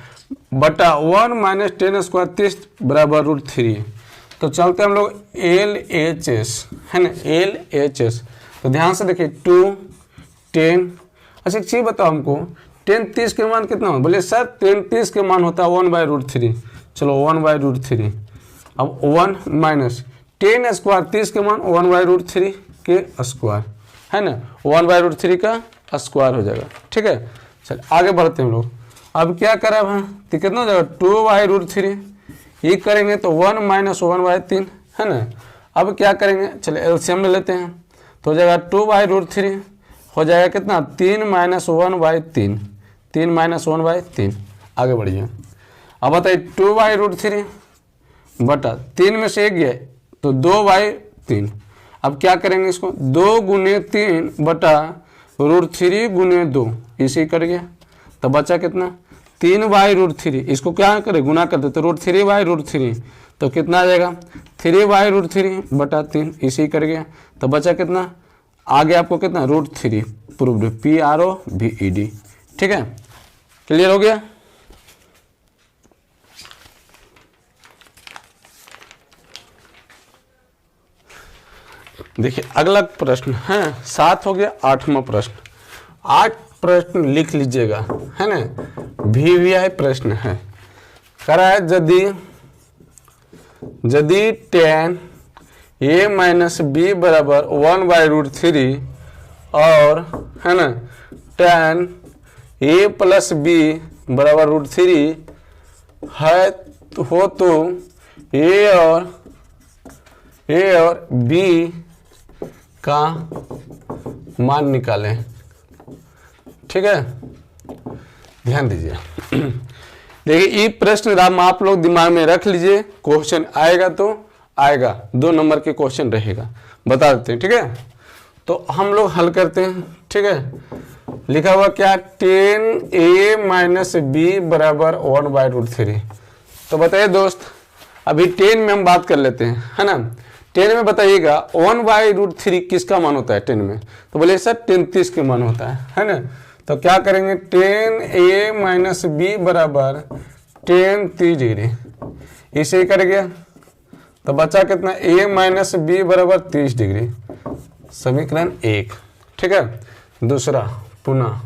Speaker 1: बटा 1 - 10 स्क्वायर 30 बराबर √3। तो चलते हम लोग LHS है ना, LHS। तो ध्यान से देखिए 2 10, अच्छा एक चीज बताओ हमको, 10 30 के मान कितना हो, बोले सर 10 30 के मान होता है 1/√3, चलो 1/√3। अब 1 माइनस 10 स्क्वायर 30 के मान 1/√3 के स्क्वायर है ना, 1/√3 का स्क्वायर हो जाएगा, ठीक है। चल आगे बढ़ते हैं हम लोग। अब क्या करें हम, तो कितना हो जाएगा 2/√3, ये करेंगे तो 1 - 1/3 है ना। अब क्या करेंगे, चलिए एलसीएम ले लेते हैं, तो हो जाएगा 2/√3 हो जाएगा कितना 3 - 1/3, 3 - 1/3। आगे बढ़िए, अब बताइए 2/√3 बटा 3 में से 1 गया तो 2/3। अब क्या करेंगे इसको 2 × 3 बटा √3 × 2, इसे कर गया तो बचा कितना 3/√3। इसको क्या करें गुना कर देते √3/√3, तो कितना आ जाएगा 3/√3 बटा 3, इसे कर गया तो बचा कितना, आगे आपको कितना √3 प्रूव्ड, PROVED, ठीक है। क्लियर हो गया। देखिए अगला प्रश्न है 7 हो गया। 8वां प्रश्न, 8 प्रश्न लिख लीजिएगा है ना, VVI प्रश्न है। करा है यदि tan A - B बराबर 1/√3 और है ना tan A + B बराबर √3 है हो तो A और B का मान निकालें, ठीक है। ध्यान दीजिए देखिए ये प्रश्न आप लोग दिमाग में रख लीजिए, क्वेश्चन आएगा तो आएगा, 2 नंबर के क्वेश्चन रहेगा, बता देते हैं, ठीक है। तो हम लोग हल करते हैं, ठीक है। लिखा हुआ क्या, tan A - B बराबर 1/√3। तो बताइए दोस्त, अभी 10 में हम बात कर लेते हैं है ना। 10 में बताइएगा 1/√3 किसका मान होता है 10 में, तो बोले सर 10 30 के मान होता है ना। तो क्या करेंगे tan A - B बराबर tan 30 डिग्री, इसे कर गया तो बचा कितना A - B बराबर 30 डिग्री, समीकरण 1, ठीक है। दूसरा पुनः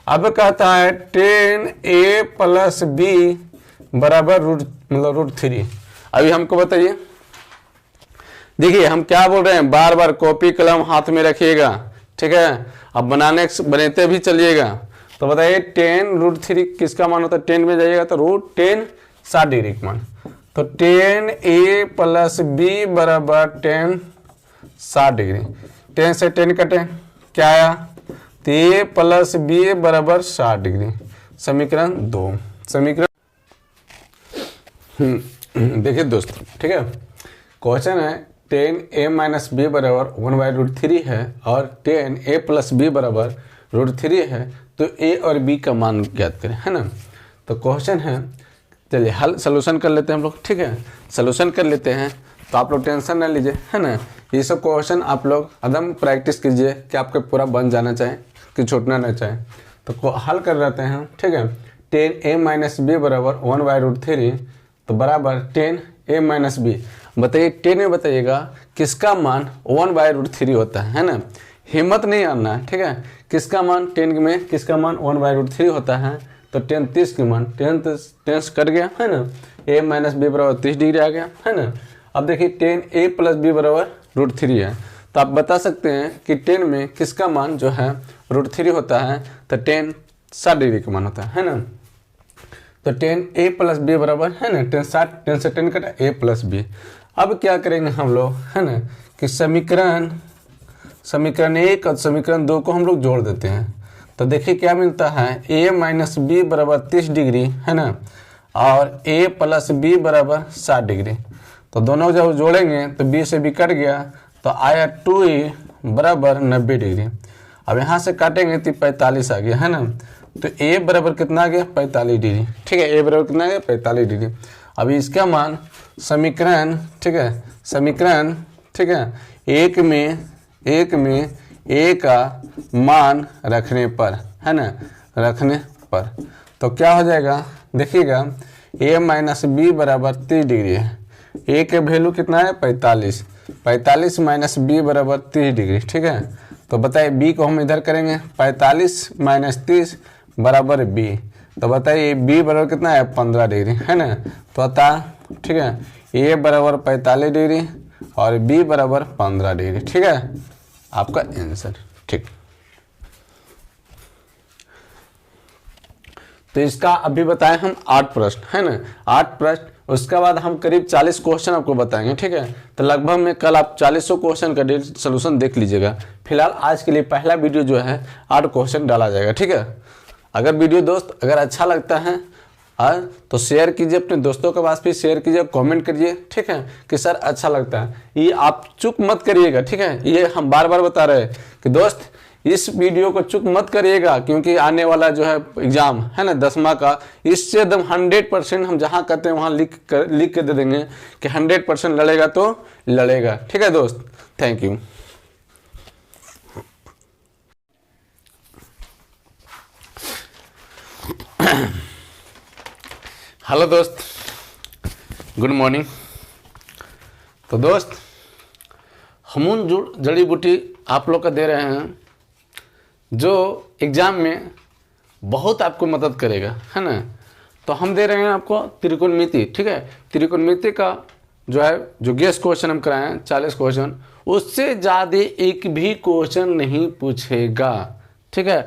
Speaker 1: अब कहता है tan A + B बराबर √3। अभी हमको बताइए, देखिए हम क्या बोल रहे हैं, बार बार कॉपी कलम हाथ में रखिएगा, ठीक है। अब बनाते भी चलिएगा, तो बताइए tan√3 किसका मान होता है, 10 में जाइएगा तो √10 60 डिग्री का मान। तो tan a प्लस b बराबर tan 60 डिग्री। 10 से 10 कटे क्या आया, तो a प्लस b बराबर 60 डिग्री। समीकरण 2। समीकरण देखिए दोस्तों, ठीक है, क्वेश्चन है tan a माइनस बी बराबर 1/√3 है और tan a प्लस बी बराबर √3 है, तो a और b का मान ज्ञात करें, है ना। तो क्वेश्चन है, चलिए हल सलूशन कर लेते हैं हम लोग, ठीक है। सलूशन कर लेते हैं तो आप लोग टेंशन ना लीजिए, है ना। ये सब क्वेश्चन आप लोग एकदम प्रैक्टिस कीजिए कि आपके पूरा बन जाना चाहे कि छूटना ना चाहे। तो हल कर लेते हैं, ठीक है। tan a माइनस बी बराबर 1/√3 तो बराबर tan a माइनस बी। बताइए 10 में बताइएगा किसका मान 1/√3 होता है ना। हिम्मत नहीं आना है, ठीक है। किसका मान 10 में किसका मान 1/√3 होता है, तो 10 30 के मान 10 कट गया, है ना। a माइनस बी बराबर 30 डिग्री आ गया, है ना। अब देखिए tan a प्लस बी बराबर √3 है, तो आप बता सकते हैं कि 10 में किसका मान जो है √3 होता है, तो tan 60 डिग्री का मान होता है ना। तो tan a प्लस बी बराबर, है ना, 10 से 10 कटा a प्लस बी। अब क्या करेंगे हम लोग, है ना, कि समीकरण 1 और समीकरण 2 को हम लोग जोड़ देते हैं। तो देखिए क्या मिलता है, a माइनस बी बराबर 30 डिग्री, है ना, और a प्लस बी बराबर 60 डिग्री। तो दोनों जब जोड़ेंगे तो b से b कट गया, तो आया 2a बराबर 90 डिग्री। अब यहाँ से काटेंगे तो 45 आ गया, है ना। तो a बराबर कितना आ गया, 45 डिग्री, ठीक है। a बराबर कितना आ गया, 45 डिग्री। अभी इसका मान समीकरण, ठीक है, समीकरण, ठीक है, एक में a का मान रखने पर, है ना, रखने पर तो क्या हो जाएगा, देखिएगा a माइनस बी बराबर 30 डिग्री है। a के वैल्यू कितना है, 45 माइनस बी बराबर 30 डिग्री, ठीक है। तो बताइए b को हम इधर करेंगे, 45 माइनस 30 बराबर b। तो बताइए b बराबर कितना है, 15 डिग्री, है ना। तो अतः, ठीक है, a बराबर 45 डिग्री और b बराबर 15 डिग्री, ठीक है, आपका आंसर, ठीक। तो इसका अभी बताएं हम 8 प्रश्न, है ना, 8 प्रश्न। उसके बाद हम करीब 40 क्वेश्चन आपको बताएंगे, ठीक है। तो लगभग में कल आप 40 क्वेश्चन का सोल्यूशन देख लीजिएगा। फिलहाल आज के लिए पहला वीडियो जो है 8 क्वेश्चन डाला जाएगा, ठीक है। अगर वीडियो दोस्त अगर अच्छा लगता है तो शेयर कीजिए, अपने दोस्तों के पास भी शेयर कीजिए, कमेंट करिए, ठीक है, कि सर अच्छा लगता है। ये आप चूक मत करिएगा, ठीक है। ये हम बार बार बता रहे हैं कि दोस्त इस वीडियो को चूक मत करिएगा, क्योंकि आने वाला जो है एग्जाम है ना 10वां का, इससे एकदम 100% हम जहां कहते हैं वहां लिख के दे देंगे कि 100% लड़ेगा तो लड़ेगा, ठीक है दोस्त। Thank you. हेलो दोस्त, गुड मॉर्निंग। तो दोस्त हम जड़ी बूटी आप लोग का दे रहे हैं जो एग्जाम में बहुत आपको मदद करेगा, है ना। तो हम दे रहे हैं आपको त्रिकोणमिति, ठीक है। त्रिकोणमिति का जो है जो गेस क्वेश्चन हम कराए हैं 40 क्वेश्चन, उससे ज़्यादा एक भी क्वेश्चन नहीं पूछेगा, ठीक है।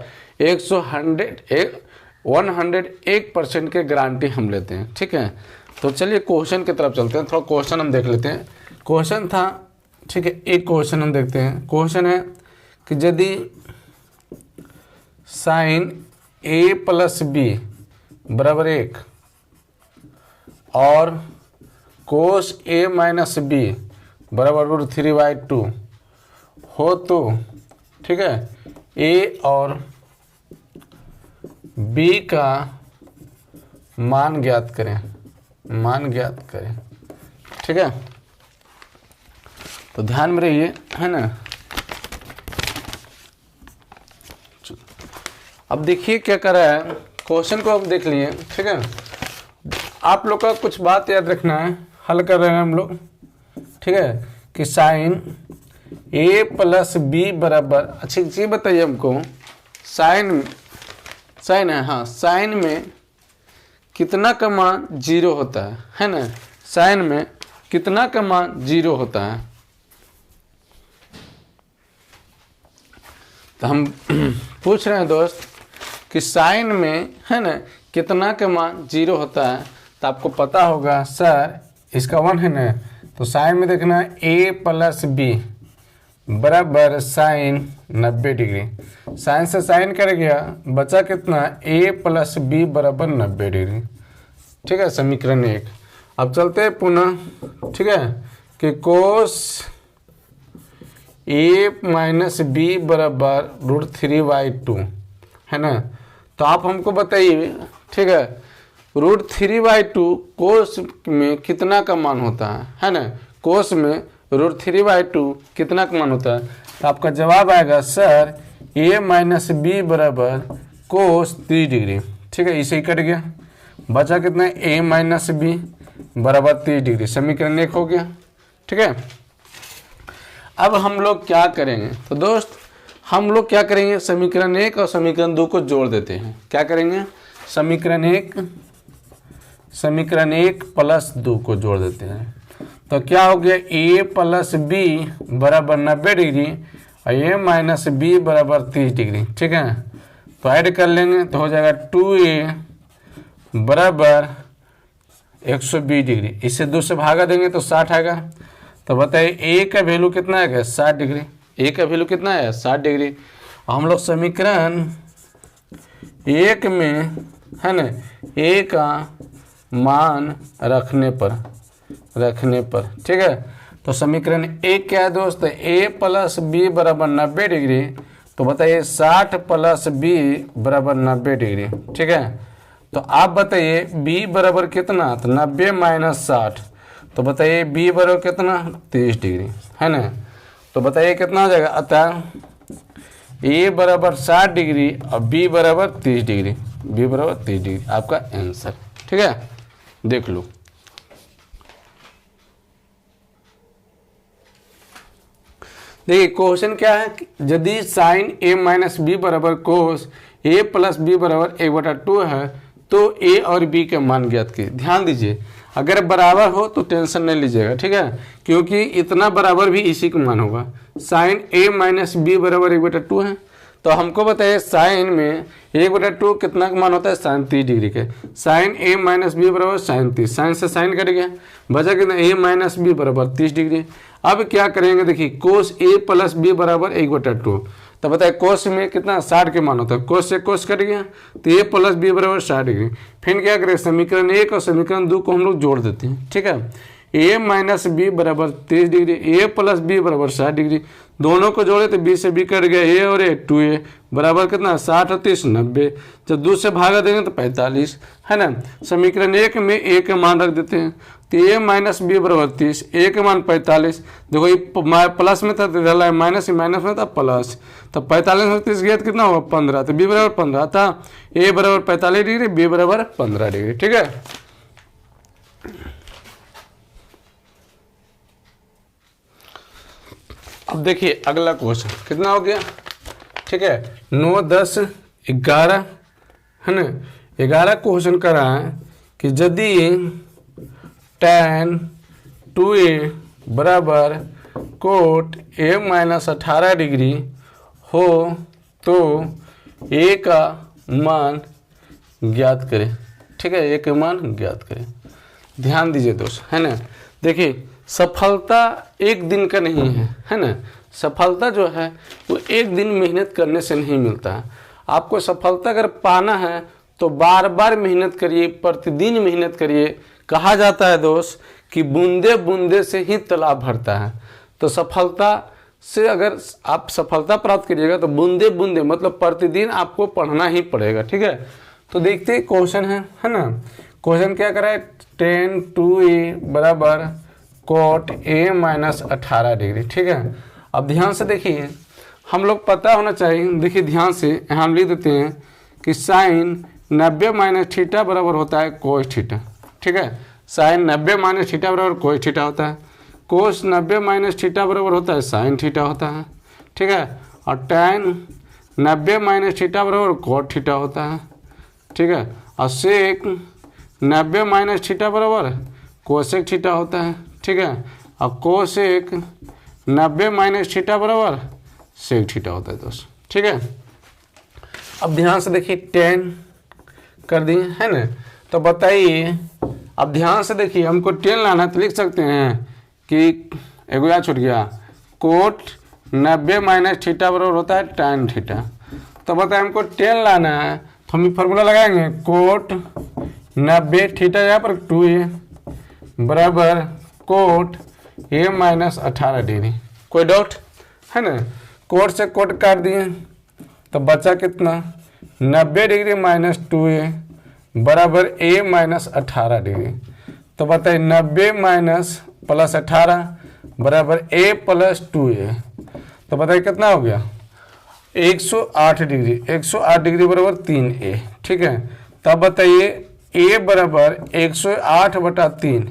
Speaker 1: 101% के गारंटी हम लेते हैं, ठीक है। तो चलिए क्वेश्चन की तरफ चलते हैं, थोड़ा क्वेश्चन हम देख लेते हैं। क्वेश्चन था, ठीक है, एक क्वेश्चन हम देखते हैं। क्वेश्चन है कि यदि साइन a प्लस बी बराबर 1 और कोस a माइनस बी बराबर √3/2 हो तो, ठीक है, a और b का मान ज्ञात करें, ठीक है। तो ध्यान में रहिए, है ना। अब देखिए क्या कर रहा है, क्वेश्चन को अब देख लिए, ठीक है। आप लोग का कुछ बात याद रखना है, हल कर रहे हैं हम लोग, ठीक है, कि साइन a प्लस बी बराबर, अच्छी चीज बताइए हमको, साइन है, हाँ, साइन में कितना का मान 0 होता है ना। साइन में कितना का मान 0 होता है। तो हम पूछ रहे हैं दोस्त कि साइन में है ना कितना का मान 0 होता है, तो आपको पता होगा सर इसका 1 है ना, तो साइन में देखना a प्लस बी बराबर साइन 90 डिग्री। साइन से साइन कर गया, बचा कितना a प्लस बी बराबर 90 डिग्री। ठीक है, समीकरण 1। अब चलते हैं पुनः, ठीक है, कि कोस a माइनस बी बराबर √3/2 है ना। तो आप हमको बताइए, ठीक है, √3/2 कोस में कितना का मान होता है ना। कोस में √3/2 कितना का मान होता है, तो आपका जवाब आएगा सर a माइनस बी बराबर कोस 30 डिग्री। ठीक है, इसे ही कट गया, बचा कितना a माइनस बी बराबर 30 डिग्री। समीकरण 1 हो गया। ठीक है, अब हम लोग क्या करेंगे, तो दोस्त हम लोग क्या करेंगे, समीकरण 1 और समीकरण 2 को जोड़ देते हैं। क्या करेंगे, समीकरण 1 प्लस 2 को जोड़ देते हैं। तो क्या हो गया, a प्लस बी बराबर 90 डिग्री और a माइनस बी बराबर 30 डिग्री। ठीक है, तो ऐड कर लेंगे तो हो जाएगा 2a बराबर 120 डिग्री। इसे 2 से भागा देंगे तो 60 आएगा। तो बताइए a का वैल्यू कितना आएगा, 60 डिग्री। a का वैल्यू कितना है, 60 डिग्री। और हम लोग समीकरण 1 में है ना a का मान रखने पर ठीक है, तो समीकरण 1 क्या है दोस्त, a प्लस बी बराबर 90 डिग्री। तो बताइए 60 प्लस बी बराबर 90 डिग्री। ठीक है, तो आप बताइए b बराबर कितना, तो 90 माइनस 60। तो बताइए b बराबर कितना, 30 डिग्री है ना। तो बताइए कितना हो जाएगा, अतः a बराबर 60 डिग्री और b बराबर 30 डिग्री। b बराबर 30 डिग्री आपका आंसर। ठीक है, देख लो। देखिए क्वेश्चन क्या है, यदि साइन a माइनस बी बराबर कोस a प्लस बी बराबर 1/2 है तो a और b के मान ज्ञात कीजिए। ध्यान दीजिए, अगर बराबर हो तो टेंशन नहीं लीजिएगा। ठीक है, क्योंकि इतना बराबर भी इसी का मान होगा। साइन a माइनस बी बराबर 1/2 है, तो हमको बताइए साइन में 1/2 कितना का मान होता है, साइन 30 डिग्री के। साइन a माइनस बी बराबर साइन 30, साइन से साइन कट गया, बचा कितना a माइनस बी बराबर 30 डिग्री। अब क्या करेंगे, देखिए कोस a प्लस बी बराबर 1/2। तो बताइए कोस में कितना, 60 के मान होता है, कोस से कोस कट गया तो a प्लस बी बराबर 60 डिग्री। फिर क्या करें, समीकरण 1 और समीकरण 2 को हम लोग जोड़ देते हैं। ठीक है, a माइनस बी बराबर 30 डिग्री, a प्लस बी बराबर 60 डिग्री। दोनों को जोड़े तो b से b कट गया, a और a 2a बराबर कितना, 60 और 30 90। जब 2 से भागा देंगे तो 45 है ना। समीकरण 1 में a का मान रख देते हैं, तो a माइनस बी बराबर 30, a का मान 45। देखो ये प्लस में था तो माइनस, माइनस में था प्लस, तो 45 में 30 गया तो कितना होगा, 15। तो b बराबर 15 था, a बराबर 45 डिग्री, b बराबर 15 डिग्री। ठीक है, अब देखिए अगला क्वेश्चन कितना हो गया। ठीक है, 9, 10, 11 है ना। 11 क्वेश्चन कर रहा है कि यदि tan 2a बराबर कोट a माइनस 18 डिग्री हो तो a का मान ज्ञात करें। ठीक है, a का मान ज्ञात करें। ध्यान दीजिए दोस्त, है ना। देखिए सफलता एक दिन का नहीं है ना। सफलता जो है वो एक दिन मेहनत करने से नहीं मिलता है। आपको सफलता अगर पाना है तो बार बार मेहनत करिए, प्रतिदिन मेहनत करिए। कहा जाता है दोस्त कि बूंदे बूंदे से ही तालाब भरता है। तो सफलता से अगर आप सफलता प्राप्त करिएगा तो बूंदे बूंदे मतलब प्रतिदिन आपको पढ़ना ही पड़ेगा। ठीक है, तो देखते हैं क्वेश्चन है ना। क्वेश्चन क्या करा है, tan 2a बराबर कोट a माइनस 18 डिग्री। ठीक है, अब ध्यान से देखिए, हम लोग पता होना चाहिए। देखिए ध्यान से हम लिख देते हैं कि साइन 90 माइनस थीटा बराबर होता है कोस थीटा। ठीक है, साइन 90 माइनस थीटा बराबर कोस थीटा होता है। कोस 90 माइनस थीटा बराबर होता है साइन थीटा होता है। ठीक है, और टैन 90 माइनस थीटा बराबर कोट थीटा होता है। ठीक है, और सेक 90 माइनस थीटा बराबर कोसेक थीटा होता है। ठीक है, और कोसेक 90 माइनस थीटा बराबर सेक थीटा होता है दोस्त। ठीक है,
Speaker 2: अब ध्यान से देखिए 10 कर दिए है ना। तो बताइए अब ध्यान से देखिए, हमको 10 लाना है तो लिख सकते हैं कि एगो यहाँ छूट गया, कोट 90 माइनस थीटा बराबर होता है tan थीटा। तो बताइए हमको 10 लाना है तो हम फॉर्मूला लगाएंगे, कोट 90 थीटा यहाँ पर 2a बराबर कोट a माइनस 18 डिग्री। कोई डाउट है ना। कोट से कोट काट दिए तो बचा कितना, 90 डिग्री माइनस 2a बराबर a माइनस 18 डिग्री। तो बताइए 90 माइनस प्लस 18 बराबर a प्लस 2a। तो बताइए कितना हो गया, 108 डिग्री। 108 डिग्री बराबर 3a। ठीक है, तब बताइए a बराबर 108 बटा 3,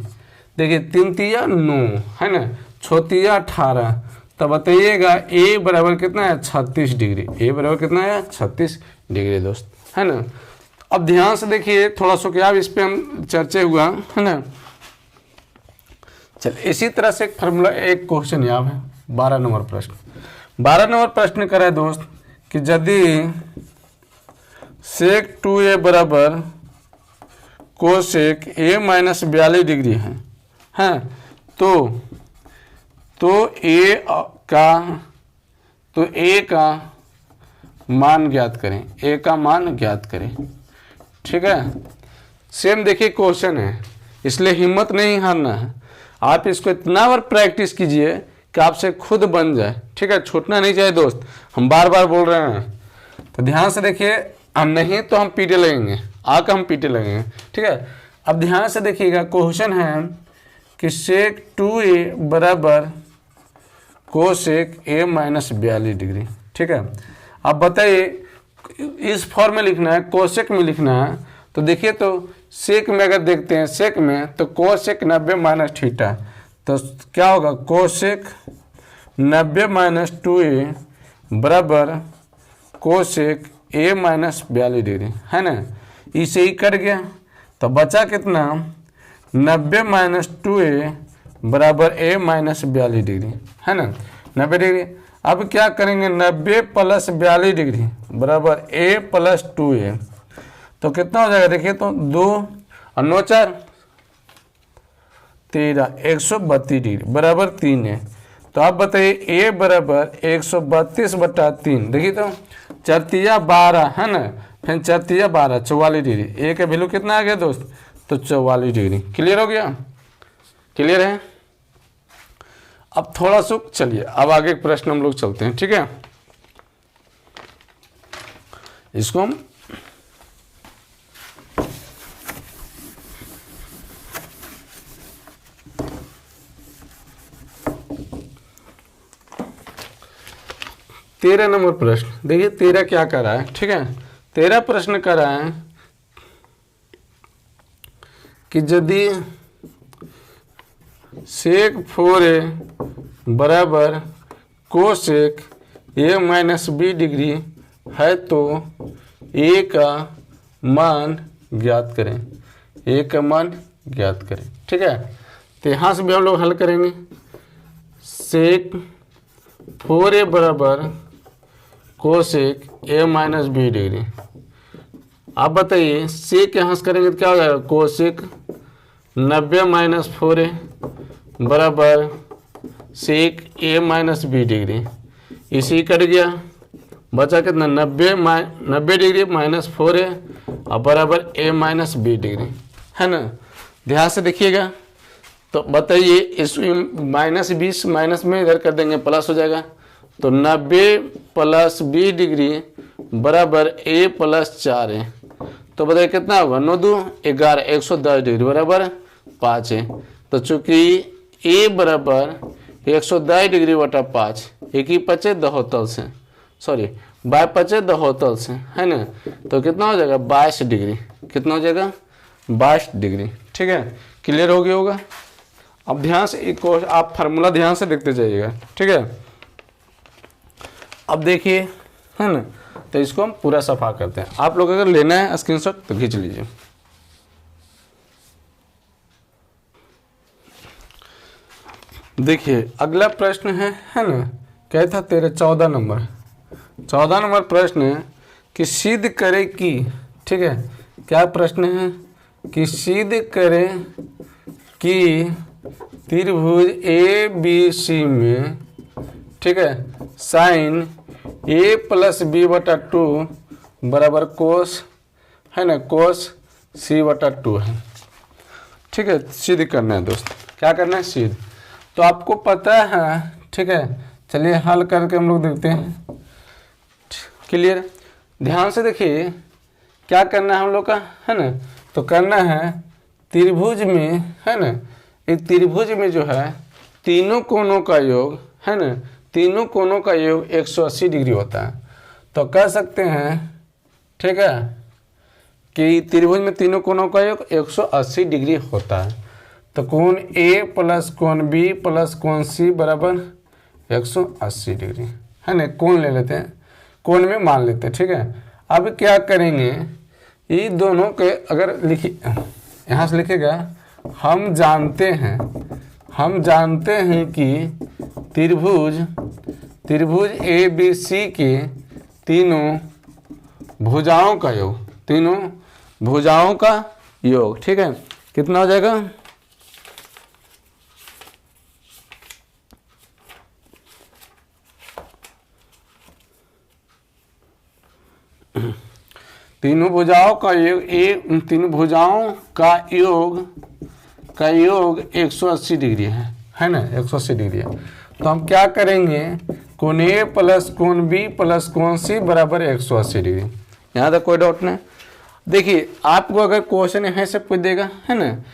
Speaker 2: देखिए 3 तिया 9 है ना, 6 तिया 18। तो बताइएगा a बराबर कितना है, 36 डिग्री। a बराबर कितना है, 36 डिग्री दोस्त, है ना। अब ध्यान से देखिए थोड़ा सा क्या इस पे हम चर्चा हुआ है ना। चल इसी तरह से एक फार्मूला, एक क्वेश्चन याद है 12 नंबर प्रश्न। 12 नंबर प्रश्न करा है दोस्त कि यदि सेक 2a बराबर कोसेक a माइनस 42 डिग्री है, हैं तो a का मान ज्ञात करें। a का मान ज्ञात करें। ठीक है, सेम देखिए क्वेश्चन है, इसलिए हिम्मत नहीं हारना है। आप इसको इतना बार प्रैक्टिस कीजिए कि आपसे खुद बन जाए। ठीक है, छूटना नहीं चाहिए दोस्त, हम बार बार बोल रहे हैं। तो ध्यान से देखिए, हम नहीं तो हम पीटे लगेंगे, आकर हम पीटे लगेंगे। ठीक है, अब ध्यान से देखिएगा क्वेश्चन है कि सेक 2a बराबर कोसेक a माइनस 42 डिग्री। ठीक है, अब बताइए इस फॉर्म में लिखना है, कोसेक में लिखना है। तो देखिए तो सेक में अगर देखते हैं, सेक में तो कोसेक 90 माइनस थीटा, तो क्या होगा, कोसेक 90 माइनस 2a बराबर कोसेक a माइनस 42 डिग्री, है ना। इसे ही कट गया तो बचा कितना, 90 माइनस 2a बराबर a माइनस 42 डिग्री, है ना, 90 डिग्री। अब क्या करेंगे, 90 प्लस 42 डिग्री बराबर a प्लस 2a। तो कितना हो जाएगा, देखिए तो 2 और 9 4 13, 132 डिग्री बराबर 3 है। तो आप बताइए a बराबर 132 बटा 3, देखिए तो 4 तिया 12 है ना, फिर 4 तिया 12, 44 डिग्री। a का वैल्यू कितना आ गया दोस्त, तो 44 डिग्री। क्लियर हो गया, क्लियर है। अब थोड़ा सा चलिए, अब आगे प्रश्न हम लोग चलते हैं। ठीक है, इसको हम तेरह नंबर प्रश्न देखिए, 13 क्या कर रहा है। ठीक है, 13 प्रश्न कर रहा है कि यदि सेक 4a बराबर cosec a minus b degree है तो a का मान ज्ञात करें। a का मान ज्ञात करें। ठीक है, तो यहाँ से भी हम लोग हल करेंगे। सेक 4a बराबर cosec a minus b degree. आप बताइए सेक यहाँ से करेंगे तो क्या हो जाएगा, कोसेक 90 माइनस 4a बराबर सेक a माइनस b डिग्री। इसी कट गया, बचा कितना, 90 डिग्री माइनस 4a और बराबर a माइनस b डिग्री, है ना। ध्यान से देखिएगा। तो बताइए इस माइनस 20 माइनस में इधर कर देंगे, प्लस हो जाएगा। तो 90 प्लस b डिग्री बराबर a प्लस 4a। तो बताइए कितना होगा, 9 2 11, 110 डिग्री बराबर 5 है। तो चूंकि a बराबर 110 डिग्री बटा 5, एक ही 5 दहोतल से, सॉरी 5 दहोतल से, है ना। तो कितना हो जाएगा, 22 डिग्री। कितना हो जाएगा, 22 डिग्री। ठीक है, क्लियर हो गया होगा। अब ध्यान से एक और आप फार्मूला ध्यान से देखते जाइएगा। ठीक है, अब देखिए, है ना। तो इसको हम पूरा सफा करते हैं। आप लोग अगर लेना है स्क्रीनशॉट तो खींच लीजिए। देखिए अगला प्रश्न है ना, क्या था तेरे 14 नंबर प्रश्न है कि सिद्ध करे कि, ठीक है, क्या प्रश्न है कि सिद्ध करे कि त्रिभुज ए बी सी में, ठीक है, साइन ए प्लस बी बटा 2 बराबर कोस, है ना, कोस सी बटा 2 है। ठीक है, सिद्ध करना है दोस्त, क्या करना है, सिद्ध। तो आपको पता है, ठीक है, चलिए हल करके हम लोग देखते हैं। क्लियर, ध्यान से देखिए क्या करना है हम लोग का, है ना। तो करना है त्रिभुज में, है ना, एक त्रिभुज में जो है तीनों कोनों का योग, है ना, तीनों कोनों का योग 180 डिग्री होता है। तो कह सकते हैं, ठीक है, कि त्रिभुज में तीनों कोनों का योग 180 डिग्री होता है। तो कोण ए प्लस कोण बी प्लस कोण सी बराबर 180 डिग्री, है ना। कोण ले लेते हैं, कोण में मान लेते हैं, ठीक है। अब क्या करेंगे, ये दोनों के अगर लिखिए, यहाँ से लिखेगा हम जानते हैं कि त्रिभुज ए बी सी के तीनों भुजाओं का योग, ठीक है, कितना हो जाएगा, तीनों भुजाओं का योग 180 डिग्री है ना, 180 डिग्री है। तो हम क्या करेंगे, कोण ए प्लस कोण बी प्लस कोण सी बराबर 180 डिग्री। यहाँ तक कोई डाउट नहीं। देखिए आपको अगर क्वेश्चन यहाँ से पूछ देगा, है ना,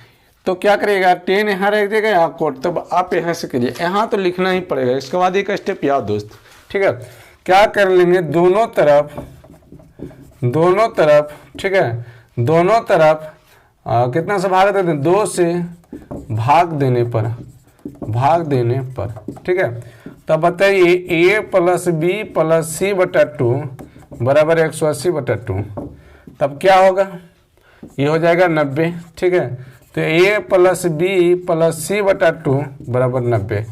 Speaker 2: तो क्या करिएगा, 10 यहाँ रख देगा यहाँ कोट, तब आप यहाँ से करिए, यहाँ तो लिखना ही पड़ेगा। इसके बाद एक स्टेप याद दोस्त, ठीक है, क्या कर लेंगे, दोनों तरफ, ठीक है, दोनों तरफ कितना से भाग देते हैं, 2 से भाग देने पर, ठीक है। तब बताइए a प्लस बी प्लस सी बटा 2 बराबर 180 बटा 2, तब क्या होगा, ये हो जाएगा 90, ठीक है। तो a प्लस बी प्लस सी बटा 2 बराबर 90।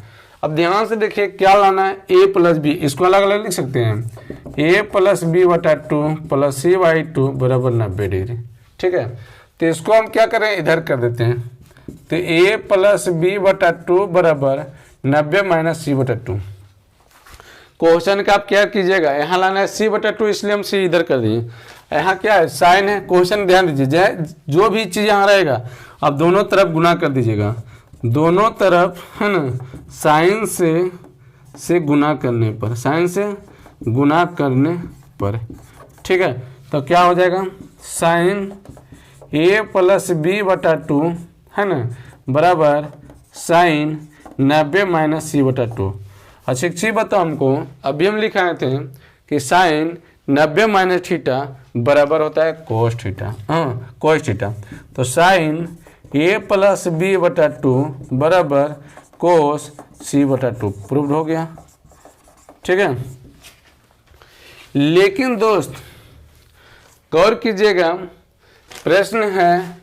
Speaker 2: अब ध्यान से देखिए क्या लाना है, a प्लस बी, इसको अलग अलग लिख सकते हैं, a प्लस बी बटा 2 प्लस सी बाई 2 बराबर 90 डिग्री, ठीक है। तो इसको हम क्या करें, इधर कर देते हैं। तो a प्लस बी बटा 2 बराबर 90 माइनस सी बटा 2। क्वेश्चन का आप क्या कीजिएगा, यहाँ लाना है c बटा 2, इसलिए हम c इधर कर दिए। यहाँ क्या है, साइन है, क्वेश्चन ध्यान दीजिए, जो भी चीज़ यहाँ रहेगा आप दोनों तरफ गुना कर दीजिएगा, दोनों तरफ, है ना, साइन से गुना करने पर, साइन से गुना करने पर, ठीक है। तो क्या हो जाएगा, साइन a प्लस बी बटा 2, है ना, बराबर साइन 90 माइनस सी बटा 2। अच्छा एक चीज़ बताओ हमको, अभी हम लिखाए थे कि साइन 90 माइनस थीटा बराबर होता है कोस थीटा, हाँ कोस थीटा। तो साइन a प्लस बी बटा 2 बराबर कोस सी बटा 2 प्रूव्ड हो गया, ठीक है। लेकिन दोस्त गौर कीजिएगा, प्रश्न है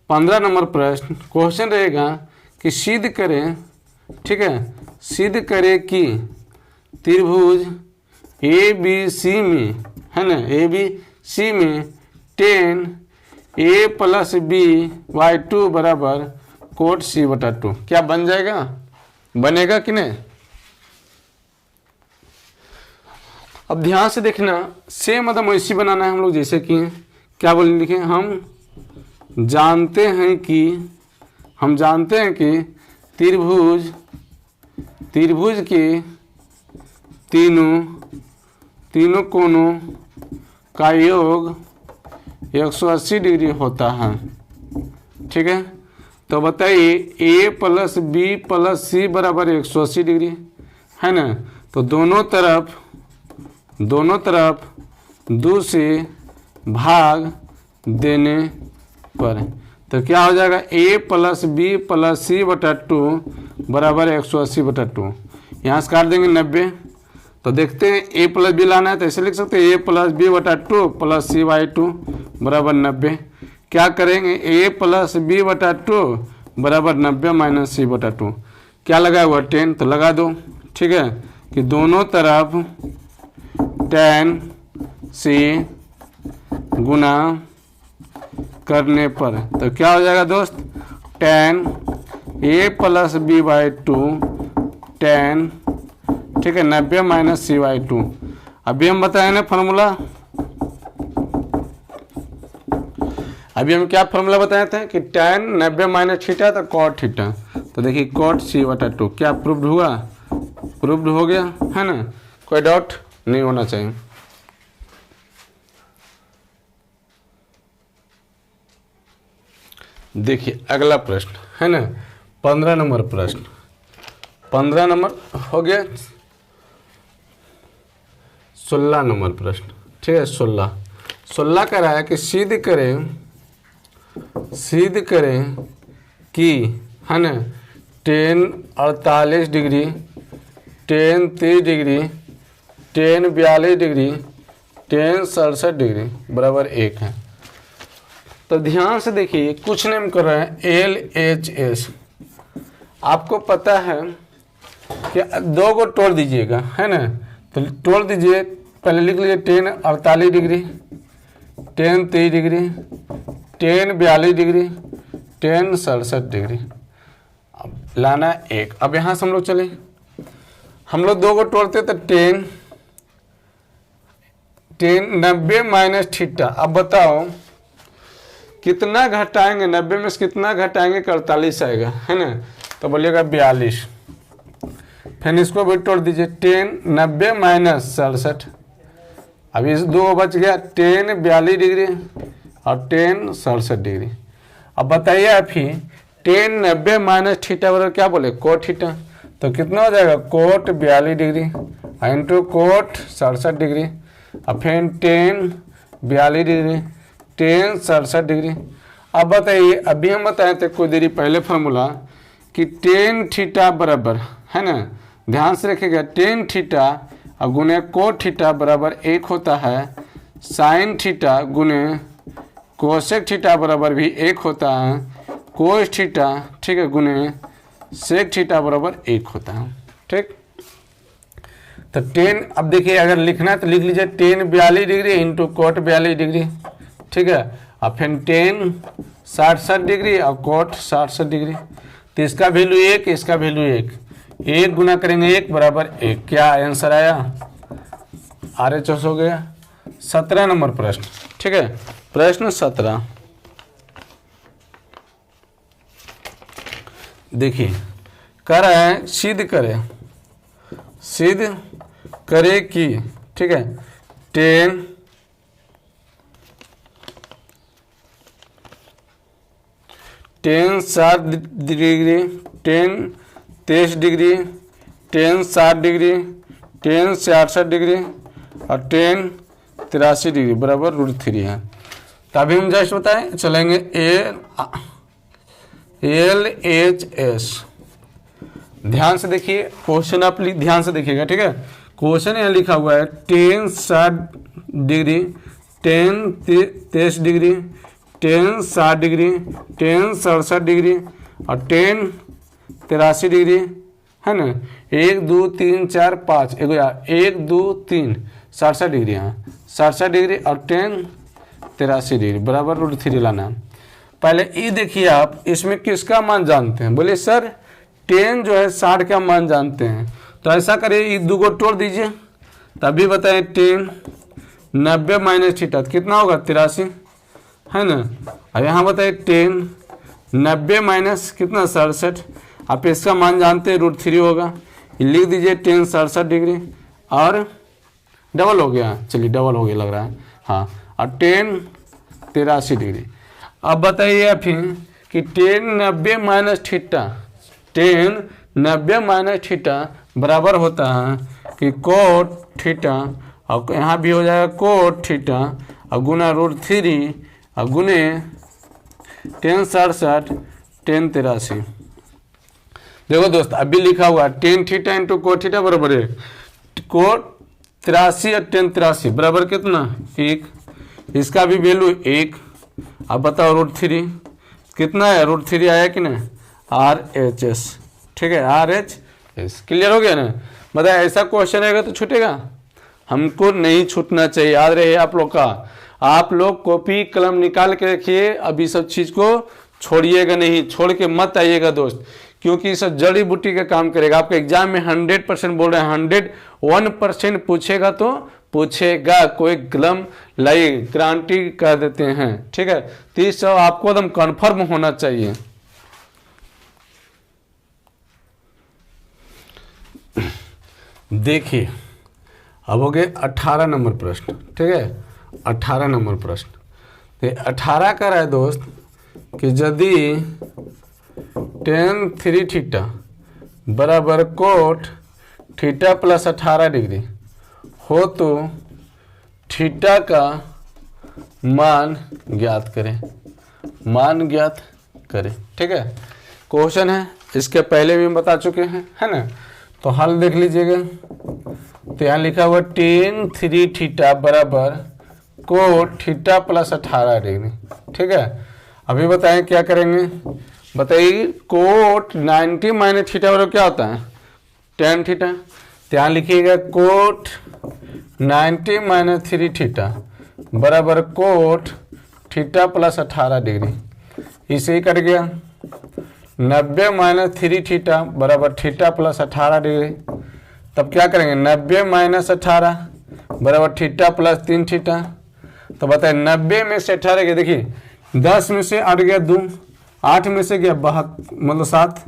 Speaker 2: 15 नंबर प्रश्न, क्वेश्चन रहेगा कि सिद्ध करें, ठीक है, सिद्ध करें कि त्रिभुज ए बी सी में, है ना, ए बी सी में 10 a प्लस बी बाई 2 बराबर कोट सी बटा 2, क्या बन जाएगा, बनेगा कि नहीं। अब ध्यान से देखना, सेम मतलब वैसी बनाना है हम लोग, जैसे कि क्या बोले लिखे, हम जानते हैं कि त्रिभुज के तीनों कोनों का योग 180 डिग्री होता है, ठीक है। तो बताइए a प्लस बी प्लस सी बराबर 180 डिग्री, है ना। तो दोनों तरफ 2 से भाग देने पर, तो क्या हो जाएगा, a प्लस बी प्लस सी बटा 2 बराबर 180 बटा 2। यहाँ से काट देंगे 90। तो देखते हैं a प्लस बी लाना है तो ऐसे लिख सकते हैं a प्लस बी बटा 2 प्लस सी बाई 2 बराबर 90। क्या करेंगे, a प्लस बी बटा 2 बराबर 90 माइनस सी बटा 2, क्या लगा हुआ 10, तो लगा दो, ठीक है, कि दोनों तरफ tan सी गुना करने पर तो क्या हो जाएगा दोस्त, tan a plus B by two tan, ठीक है, 90 माइनस सी बाई टू। अभी हम बताए ना फॉर्मूला, अभी हम क्या फॉर्मूला बताए थे कि tan 90 माइनस थीटा तो cot थीटा, तो देखिए cot c बटा टू क्या प्रूव्ड हुआ, प्रूव्ड हो गया है ना, कोई डाउट नहीं होना चाहिए। देखिए अगला प्रश्न है ना, 15 नंबर प्रश्न, 15 नंबर हो गया, 16 नंबर प्रश्न, ठीक है, 16 कह रहा है कि सिद्ध करें कि है ना tan 48 degree, tan 30 degree, tan 42 degree, tan 67 degree बराबर 1 है। तो ध्यान से देखिए कुछ नेम कर रहे हैं LHS, आपको पता है कि दो को तोड़ दीजिएगा है ना, तो तोड़ दीजिए, पहले लिख लीजिए tan 48 degree, tan 30 degree, tan 42 degree, tan 67 degree, अब लाना 1। अब यहाँ से हम लोग चले, हम लोग दो को तोड़ते तो tan 90 माइनस थीटा, अब बताओ कितना घटाएंगे, 90 में से कितना घटाएंगे, 48 आएगा है ना, तो बोलिएगा 42। फिर इसको भी तोड़ दीजिए, tan 90 माइनस 67, अब इस दो बच गया, tan 42 डिग्री और tan 67 डिग्री। अब बताइए आप ही tan 90 माइनस थीटा बराबर क्या बोले, cot थीटा, तो कितना हो जाएगा cot 42 degree into cot 67 degree, अब फिर tan 42 डिग्री, tan 67 डिग्री। अब बताइए, अभी हम बताए थे कुछ देरी पहले फार्मूला कि tan थीटा बराबर है ना, ध्यान से रखिएगा, tan थीटा और गुने cot थीटा बराबर 1 होता है, sin थीटा गुने cosec थीटा बराबर भी 1 होता है, cos थीटा, ठीक है, गुने sec थीटा बराबर 1 होता है, ठीक। तो tan, अब देखिए अगर लिखना है तो लिख लीजिए tan 42 degree into cot 42 degree, ठीक है, अब फिर tan 67 डिग्री और cot 67 डिग्री, तो इसका वैल्यू 1, इसका वैल्यू 1 गुना करेंगे 1 बराबर 1, क्या आंसर आया, RHS हो गया। 17 नंबर प्रश्न, ठीक है, प्रश्न 17 देखिए कह रहा है सिद्ध करे कि, ठीक है, tan 60 degree, tan 23 degree, tan 60 degree, tan 66 degree और tan 83 डिग्री बराबर √3 है। तो अभी हम जस्ट बताएं चलेंगे LHS, ध्यान से देखिए क्वेश्चन, आप ध्यान से देखिएगा, ठीक है, क्वेश्चन यहाँ लिखा हुआ है tan 60 degree, tan 23 degree, tan 60 degree, tan 67 degree और tan 83 डिग्री है ना, 1 2 3 4 5, 1 2 3 67 डिग्री, हाँ 67 डिग्री और tan 83 डिग्री बराबर √3 लाना। पहले ये देखिए आप इसमें किसका मान जानते हैं, बोले सर tan जो है 60 का मान जानते हैं, तो ऐसा करिए ये दो को तोड़ दीजिए, तभी बताएं tan 90 माइनस थीटा कितना होगा 83 है ना, अब यहाँ बताइए tan 90 माइनस कितना 67, आप इसका मान जानते हैं √3 होगा, लिख दीजिए tan 67 डिग्री और डबल हो गया, चलिए डबल हो गया लग रहा है, हाँ, और tan 83 डिग्री। अब बताइए आप ही कि tan 90 minus theta, tan 90 minus theta बराबर होता है कि cot थीटा, और यहाँ भी हो जाएगा cot थीटा और गुना √3 और गुने tan 67 tan 83। देखो दोस्त अभी लिखा हुआ tan theta into cot theta बराबर है cot 83 और tan 83 बराबर कितना 1, इसका भी वैल्यू 1। अब बताओ √3 कितना है, √3 आया कि नहीं, RHS, ठीक है, RHS क्लियर हो गया ना। बताए ऐसा क्वेश्चन आएगा तो छूटेगा,
Speaker 1: हमको नहीं छूटना चाहिए, याद रहे आप लोग का। आप लोग कॉपी कलम निकाल के रखिए, अभी सब चीज़ को छोड़िएगा नहीं, छोड़ के मत आइएगा दोस्त, क्योंकि सब जड़ी बूटी का काम करेगा। आपके एग्जाम में 100% बोल रहे हैं, 101% पूछेगा तो पूछेगा, कोई कलम लाइए, गारंटी कर देते हैं, ठीक है। 30 आपको एकदम कन्फर्म होना चाहिए। देखिए अब हो गए 18 नंबर प्रश्न, ठीक है। 18 नंबर प्रश्न, तो 18 का रहा है दोस्त कि यदि tan 3 थीटा बराबर कोट थीटा प्लस 18 डिग्री हो तो थीटा का मान ज्ञात करें, मान ज्ञात करें, ठीक है। क्वेश्चन है, इसके पहले भी हम बता चुके हैं, है ना। तो हल देख लीजिएगा, तो यहाँ लिखा हुआ tan 3 थीटा बराबर कोट थीटा प्लस 18 डिग्री, ठीक है। अभी बताएं क्या करेंगे, बताइए। कोट 90 माइनस थीटा बराबर क्या होता है, tan थीटा। तो यहाँ लिखिएगा कोट 90 माइनस 3 थीटा बराबर कोट थीटा प्लस 18 डिग्री, इसे ही कट गया। 90 माइनस 3 थीटा बराबर थीटा प्लस 18 डिग्री, तब क्या करेंगे, 90 माइनस 18 बराबर थीटा प्लस 3 थीटा। तो बताए 90 में से 18 गया, देखिए 10 में से 8 गया 2, 8 में से गया 7,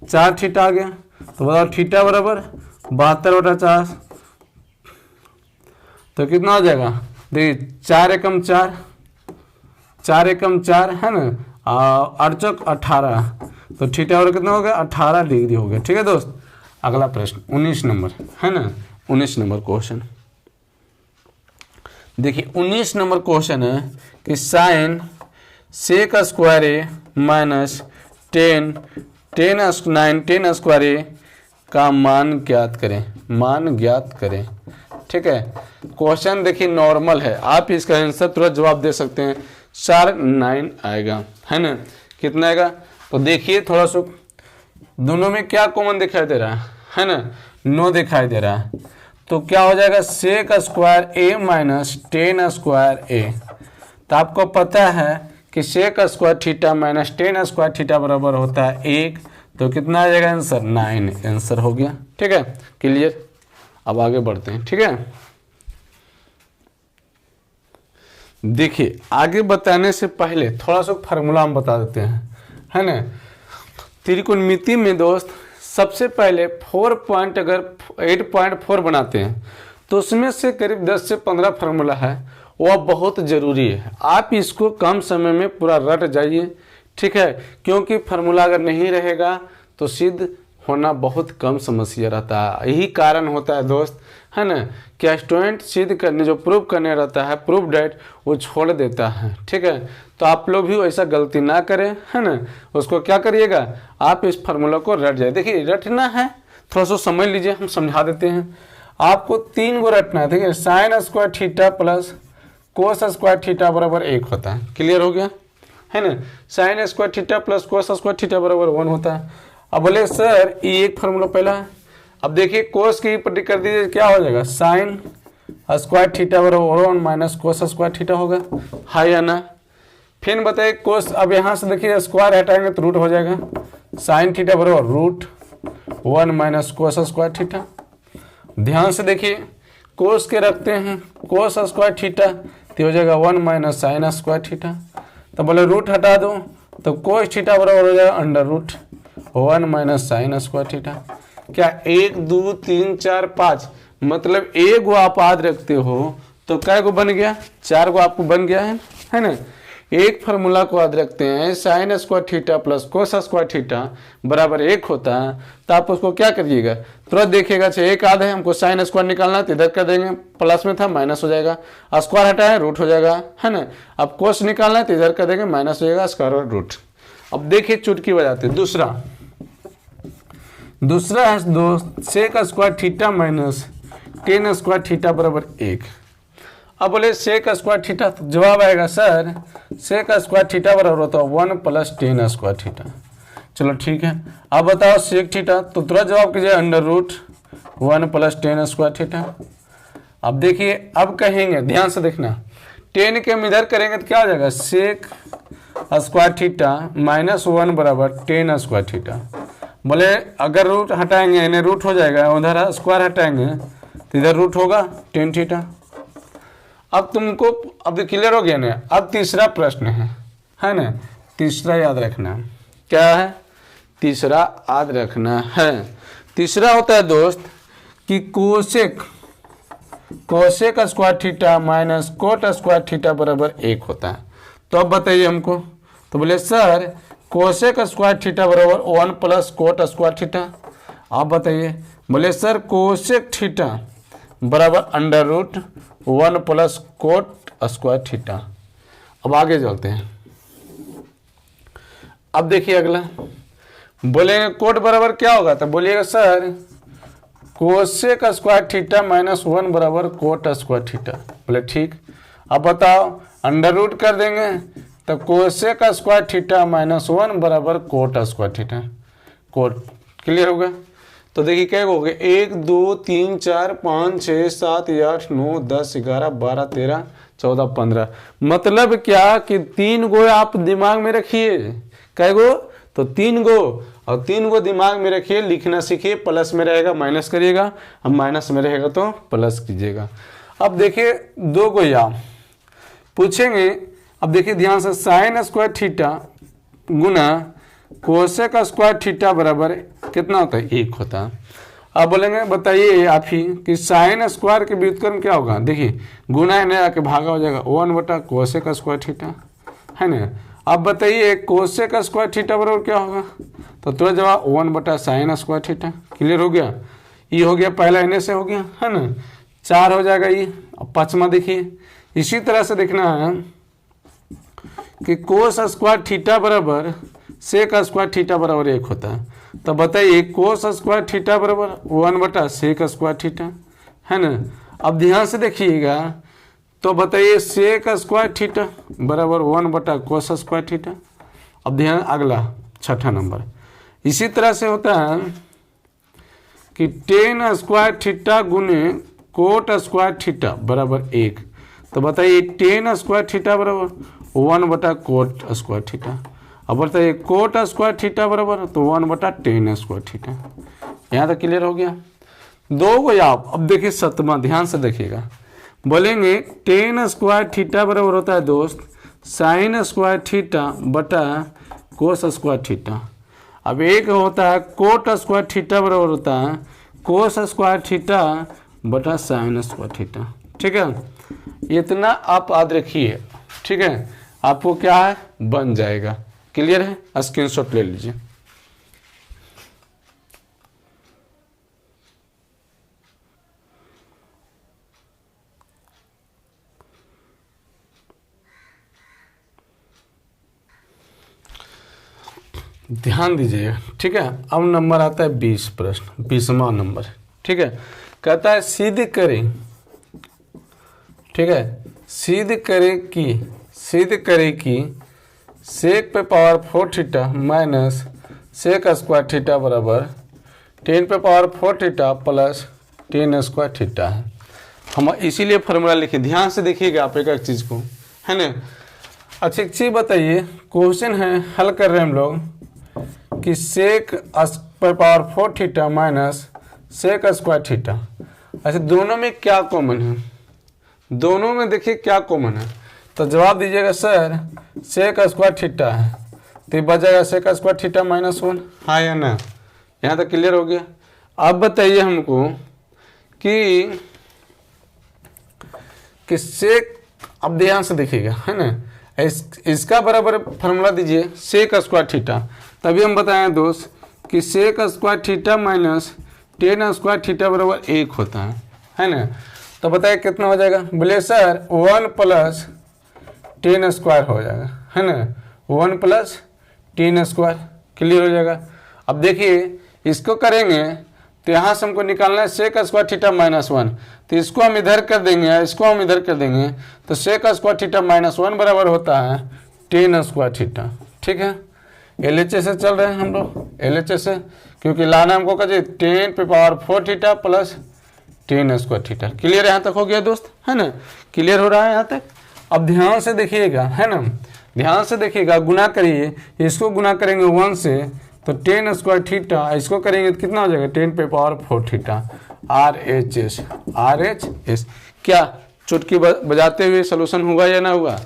Speaker 1: 4 थीटा आ गया। तो बताओ थीटा बराबर 72/4, तो कितना हो जाएगा, देखिए 4 एकम 4, 4 एकम 4 है ना, 8 चौक 18, तो थीटा बराबर कितना हो गया, 18 डिग्री हो गया, ठीक है दोस्त। अगला प्रश्न 19 नंबर है ना, 19 नंबर क्वेश्चन देखिए। 19 नंबर क्वेश्चन है कि sign sec square A minus 10 square ए का मान ज्ञात करें, मान ज्ञात करें, ठीक है। क्वेश्चन देखिए नॉर्मल है, आप इसका आंसर तुरंत जवाब दे सकते हैं, 9 आएगा, है ना। कितना आएगा, तो देखिए थोड़ा सा दोनों में क्या कॉमन दिखाई दे रहा है ना, 9 दिखाई दे रहा है। तो क्या हो जाएगा, sec square A minus 10 square A. तो आपको पता है कि sec square theta minus 10 square theta बराबर होता है 1, तो कितना आ जाएगा आंसर, 9 आंसर हो गया, ठीक है। क्लियर, अब आगे बढ़ते हैं, ठीक है। देखिए आगे बताने से पहले थोड़ा सा फार्मूला हम बता देते हैं, है ना। त्रिकोणमिति में दोस्त सबसे पहले 4 पॉइंट अगर 8.4 बनाते हैं तो उसमें से करीब 10 से 15 फार्मूला है, वह बहुत ज़रूरी है। आप इसको कम समय में पूरा रट जाइए, ठीक है, क्योंकि फार्मूला अगर नहीं रहेगा तो सिद्ध होना बहुत कम समस्या रहता है। यही कारण होता है दोस्त, है ना, कि स्टूडेंट सिद्ध करने जो प्रूव करने रहता है, प्रूफ डेट, वो छोड़ देता है, ठीक है। तो आप लोग भी ऐसा गलती ना करें, है ना। उसको क्या करिएगा, आप इस फार्मूला को रट जाए। देखिए रटना है, थोड़ा सा समझ लीजिए, हम समझा देते हैं। आपको 3 गो रटना है, ठीक है। Sign square theta plus cos square theta बराबर 1 होता है, क्लियर हो गया, है ना। Sign square theta plus cos square theta बराबर 1 होता है। अब बोले सर ये एक फार्मूला पहला है, अब देखिए कोस की पट्टी कर दीजिए, क्या हो जाएगा, साइन स्क्वायर थीटा बराबर 1 माइनस कोस स्क्वायर थीटा होगा, है या ना। फिर बताइए कोस, अब यहाँ से देखिए स्क्वायर हटाएंगे तो रूट हो जाएगा, साइन थीटा बराबर root 1 minus cos square theta. ध्यान से देखिए कोस के रखते हैं, कोस स्क्वायर थीटा तो हो जाएगा 1 माइनस साइन स्क्वायर थीटा। तो बोले रूट हटा दो तो कोस थीटा बराबर हो जाएगा under root 1 minus sine square theta. क्या 1 2 3 4 5 मतलब एक गो आप याद रखते हो तो कै गो बन गया, 4 गो आपको बन गया है ना। एक फार्मूला को याद रखते हैं, sine square theta plus cos square theta बराबर 1 होता है, तो आप उसको क्या करिएगा, तुरंत देखिएगा। अच्छा एक आधा है, हमको साइन स्क्वायर निकालना है तो इधर कर देंगे, प्लस में था माइनस हो जाएगा, स्क्वायर हटाए रूट हो जाएगा, है ना। अब कोस निकालना है तो इधर कर देंगे, माइनस हो जाएगा, स्क्वायर और रूट। अब देखिए चुटकी बजाते हैं। दूसरा है दोस्त sec square theta minus tan square theta बराबर 1। अब बोले सेक स्क्वायर थीटा, तो जवाब आएगा सर सेक स्क्वायर थीटा बराबर होता है 1 प्लस टेन स्क्वायर थीटा। चलो ठीक है, अब बताओ सेक थीटा, तो तुरंत जवाब कीजिए under root 1 plus tan square theta.
Speaker 2: अब देखिए, अब कहेंगे, ध्यान से देखना, टेन के हम इधर करेंगे तो क्या हो जाएगा, सेक स्क्वायर थीटा माइनस 1 बराबर टेन स्क्वायर थीटा। बोले अगर रूट हटाएंगे यानी रूट हो जाएगा, उधर स्क्वायर हटाएंगे तो इधर रूट होगा टेन थीटा। अब तुमको अब क्लियर हो गया ना। अब तीसरा प्रश्न है ना, तीसरा याद रखना। क्या है तीसरा? याद रखना है, तीसरा होता है दोस्त कि cosec square theta minus cot square theta बराबर 1 होता है। तो अब बताइए हमको, तो बोले सर कोसेक स्क्वायर थीटा बराबर 1 प्लस कोट स्क्वायर थीटा। आप बताइए, बोले सर कोसेक थीटा बराबर under root 1 plus cot square theta. अब आगे चलते हैं। अब देखिए अगला, बोलेंगे कोट बराबर क्या होगा, तो बोलिएगा sir cosec square theta minus 1 बराबर कोट स्क्वायर थीटा। बोले ठीक। अब बताओ, अंडर रूट कर देंगे तो कोसेक स्क्वायर थीटा माइनस 1 बराबर cot square theta. Cot clear होगा। तो देखिए क्या हो गया, 1 2 3 4 5 6 7 8 9 10 11 12 13 14 15। मतलब क्या कि 3 गो आप दिमाग में रखिए। कै गो? तो 3 गो, और 3 गो दिमाग में रखिए, लिखना सीखिए। प्लस में रहेगा माइनस करिएगा, अब माइनस में रहेगा तो प्लस कीजिएगा। अब देखिए 2 गो या पूछेंगे। अब देखिए ध्यान से, साइन स्क्वायर थीटा गुना कोसेक स्क्वायर थीटा बराबर कितना होता है, 1 होता है। अब बोलेंगे बताइए आप ही कि साइन स्क्वायर के व्युत्क्रम क्या होगा। देखिए गुना है ना, आके भागा हो जाएगा 1 बटा कोसेक स्क्वायर थीटा, है ना। अब बताइए कोसेक स्क्वायर थीटा बराबर क्या होगा, तो तुरंत जवाब 1 बटा साइन स्क्वायर थीटा। क्लियर हो गया। ये हो गया पहला, इन्हें से हो गया, है ना। 4 हो जाएगा ये। अब पांचवा देखिए, इसी तरह से देखना है कि कोस स्क्वायर थीटा बराबर सेक स्क्वायर थीटा बराबर 1 होता है। तो बताइए कोस स्क्वायर थीटा बराबर 1 बटा सेक स्क्वायर थीटा, है ना। अब ध्यान से देखिएगा, तो बताइए सेक स्क्वायर थीटा बराबर 1 बटा कोस स्क्वायर थीटा। अब ध्यान, अगला छठा नंबर इसी तरह से होता है कि टेन स्क्वायर थीटा गुने कोट स्क्वायर थीटा बराबर 1। तो बताइए टेन स्क्वायर थीटा बराबर 1 बटा कोट स्क्वायर थीटा। अब बताइए कोट स्क्वायर थीटा बराबर तो 1 बटा टेन स्क्वायर थीटा। यहाँ तक क्लियर हो गया। 2 गो आप। अब देखिए 7वां, ध्यान से देखिएगा। बोलेंगे टेन स्क्वायर थीटा बराबर होता है दोस्त साइन स्क्वायर थीटा बटा कोस स्क्वायर थीटा। अब एक होता है कोट स्क्वायर थीटा बराबर होता है कोस स्क्वायर थीटा बटा साइन स्क्वायर थीटा। ठीक है, इतना आप याद रखिए। ठीक है, आपको क्या है बन जाएगा। क्लियर है, स्क्रीनशॉट ले लीजिए। ध्यान दीजिएगा। ठीक है, अब नंबर आता है 20 प्रश्न, 20वां नंबर। ठीक है, कहता है सिद्ध करें। ठीक है, सिद्ध करें कि सेक पे power 4 theta minus sec square theta बराबर 10 पे power 4 theta plus 10 square theta है। हम इसीलिए फॉर्मूला लिखे। ध्यान से देखिएगा आप एक एक चीज़ को, है ना। अच्छा एक चीज़ बताइए, क्वेश्चन है हल कर रहे हैं हम लोग कि सेक पे power 4 theta minus sec square theta. अच्छा दोनों में क्या कॉमन है, दोनों में देखिए क्या कॉमन है। तो जवाब दीजिएगा सर सेक स्क्वायर थीटा है, तो बच जाएगा सेक स्क्वायर थीटा माइनस 1। हाँ या ना, यहाँ तक क्लियर हो गया। अब बताइए हमको कि सेक, अब ध्यान से देखिएगा, है ना। इसका बराबर फार्मूला दीजिए सेक स्क्वायर थीटा, तभी हम बताएं दोस्त कि sec square theta minus 10 square theta बराबर 1 होता है ना। तो बताइए कितना हो जाएगा। बोले सर 1 प्लस 10 स्क्वायर हो जाएगा, है ना। 1 प्लस 10 स्क्वायर क्लियर हो जाएगा। अब देखिए इसको करेंगे तो यहाँ से हमको निकालना है सेक स्क्वायर थीटा माइनस 1, तो इसको हम इधर कर देंगे, इसको हम इधर कर देंगे, तो सेक स्क्वायर थीटा माइनस 1 बराबर होता है 10 स्क्वायर थीटा। ठीक है, LHS से चल रहे हैं हम लोग, LHS से, क्योंकि लाना हमको कहिए 10 पे power 4 theta plus tan square theta. Clear यहाँ तक हो गया दोस्त, है ना? क्लियर हो रहा है यहाँ तक? अब ध्यान से देखिएगा, है ना, ध्यान से देखिएगा, गुना करिए, इसको गुना करेंगे 1 से तो टेन स्क्वायर थीटा, इसको करेंगे तो कितना हो जाएगा 10 पे पावर 4 थीटा। RHS, RHS क्या चुटकी बजाते हुए सोल्यूशन होगा या ना होगा?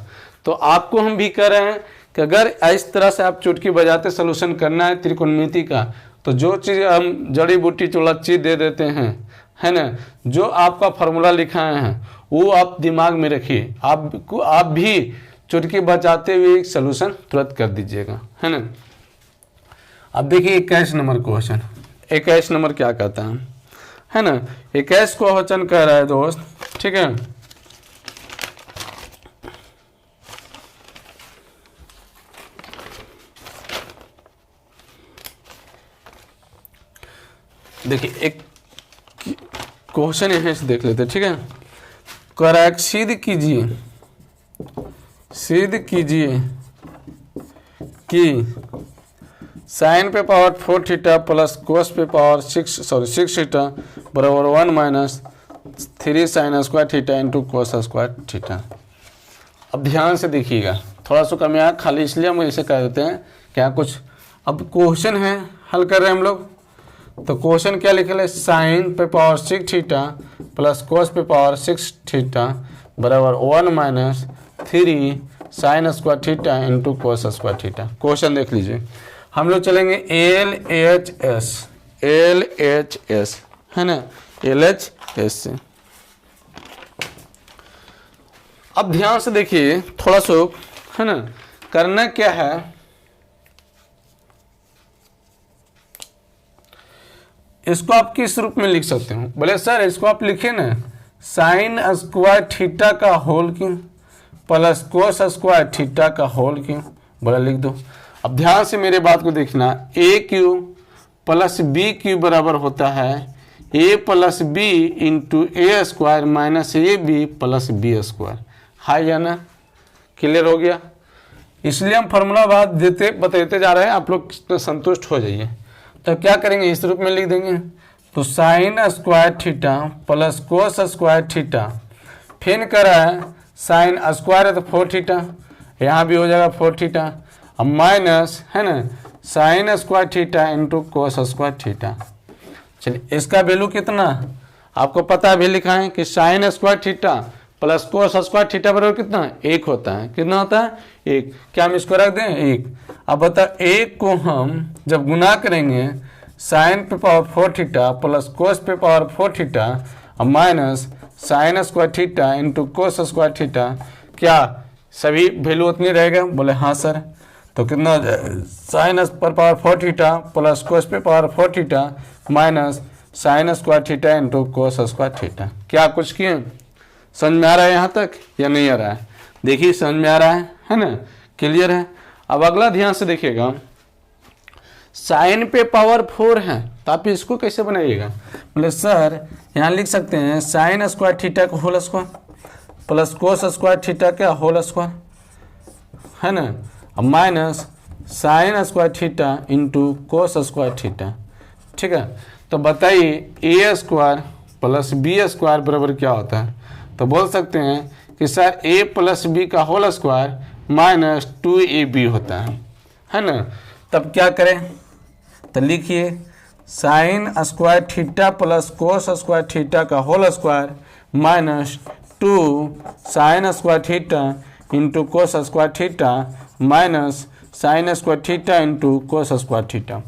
Speaker 2: तो आपको हम भी कह रहे हैं कि अगर इस तरह से आप चुटकी बजाते सोल्यूशन करना है त्रिकोणमिति का, तो जो चीज़ हम जड़ी बूटी चोला चीज दे देते हैं, है ना, जो आपका फॉर्मूला लिखाए हैं वो आप दिमाग में रखिए, आप भी चुटकी बजाते हुए सोल्यूशन तुरंत कर दीजिएगा, है ना। अब देखिए 21 नंबर क्वेश्चन, 21 नंबर क्या कहता है ना, 21 क्वेश्चन कह रहा है दोस्त, ठीक है, देखिए एक क्वेश्चन यहाँ से देख लेते, ठीक है। करेक्ट, सिद्ध कीजिए कि साइन पे पावर 4 थीटा प्लस कोस पे पावर 6 थीटा बराबर 1 minus 3 sine square theta into cos square theta. अब ध्यान से देखिएगा, थोड़ा सा कम यहाँ खाली इसलिए हम इसे कह देते हैं क्या कुछ। अब क्वेश्चन है, हल कर रहे हैं हम लोग, तो क्वेश्चन क्या लिखे है, साइन पे पावर 6 थीटा प्लस कोस पे पावर 6 थीटा बराबर 1 minus 3 sine square theta into cos square theta. Question देख लीजिए, हम लोग चलेंगे LHS, है ना, LHS से। अब ध्यान से देखिए थोड़ा सा, है ना, करना क्या है, इसको आप किस रूप में लिख सकते हो? बोले सर इसको आप लिखे ना साइन स्क्वायर थीटा का होल क्यों प्लस कोस स्क्वायर थीटा का होल क्यों, बोला लिख दो। अब ध्यान से मेरे बात को देखना, A cube plus B cube बराबर होता है A plus B into A square minus A B plus B square, हाई या ना? क्लियर हो गया? इसलिए हम फॉर्मूला बात बताते जा रहे हैं, आप लोग संतुष्ट हो जाइए। तो क्या करेंगे, इस रूप में लिख देंगे, तो sign square theta plus cos square theta, फिर करा है साइन स्क्वायर है तो 4 थीटा, यहाँ भी हो जाएगा 4 थीटा, अब माइनस, है ना, sign square theta into cos square theta. चलिए इसका वैल्यू कितना आपको पता है, भी लिखा है कि sine square theta plus cos square theta बराबर कितना, 1 होता है। कितना होता है, 1। क्या हम इसको रख दें, 1। अब बता, 1 को हम जब गुना करेंगे साइन पे पावर 4 थीटा प्लस कोस पे पावर 4 थीटा और minus sine square theta into cos square theta, क्या सभी वैल्यू उतनी रहेगा? बोले हाँ सर। तो कितना हो जाए, साइन पर पावर 4 थीटा प्लस कोस पे power 4 theta minus sine square theta into cos square theta. क्या कुछ किए? समझ में आ रहा है यहाँ तक या नहीं आ रहा है? देखिए समझ में आ रहा है ना, क्लियर है। अब अगला ध्यान से देखिएगा, साइन पे पावर 4 है तो आप इसको कैसे बनाइएगा? बोले सर यहाँ लिख सकते हैं साइन स्क्वायर थीटा का whole square plus cos square theta का होल स्क्वायर, है ना, अब minus sine square theta into cos square theta, ठीक है। तो बताइए A square plus B square बराबर क्या होता है? तो बोल सकते हैं कि सर a प्लस बी का होल स्क्वायर माइनस 2ab होता है ना। तब क्या करें, तो लिखिए sine square theta plus cos square theta का whole square minus 2 sine square theta into cos square theta minus sine square theta into cos square theta.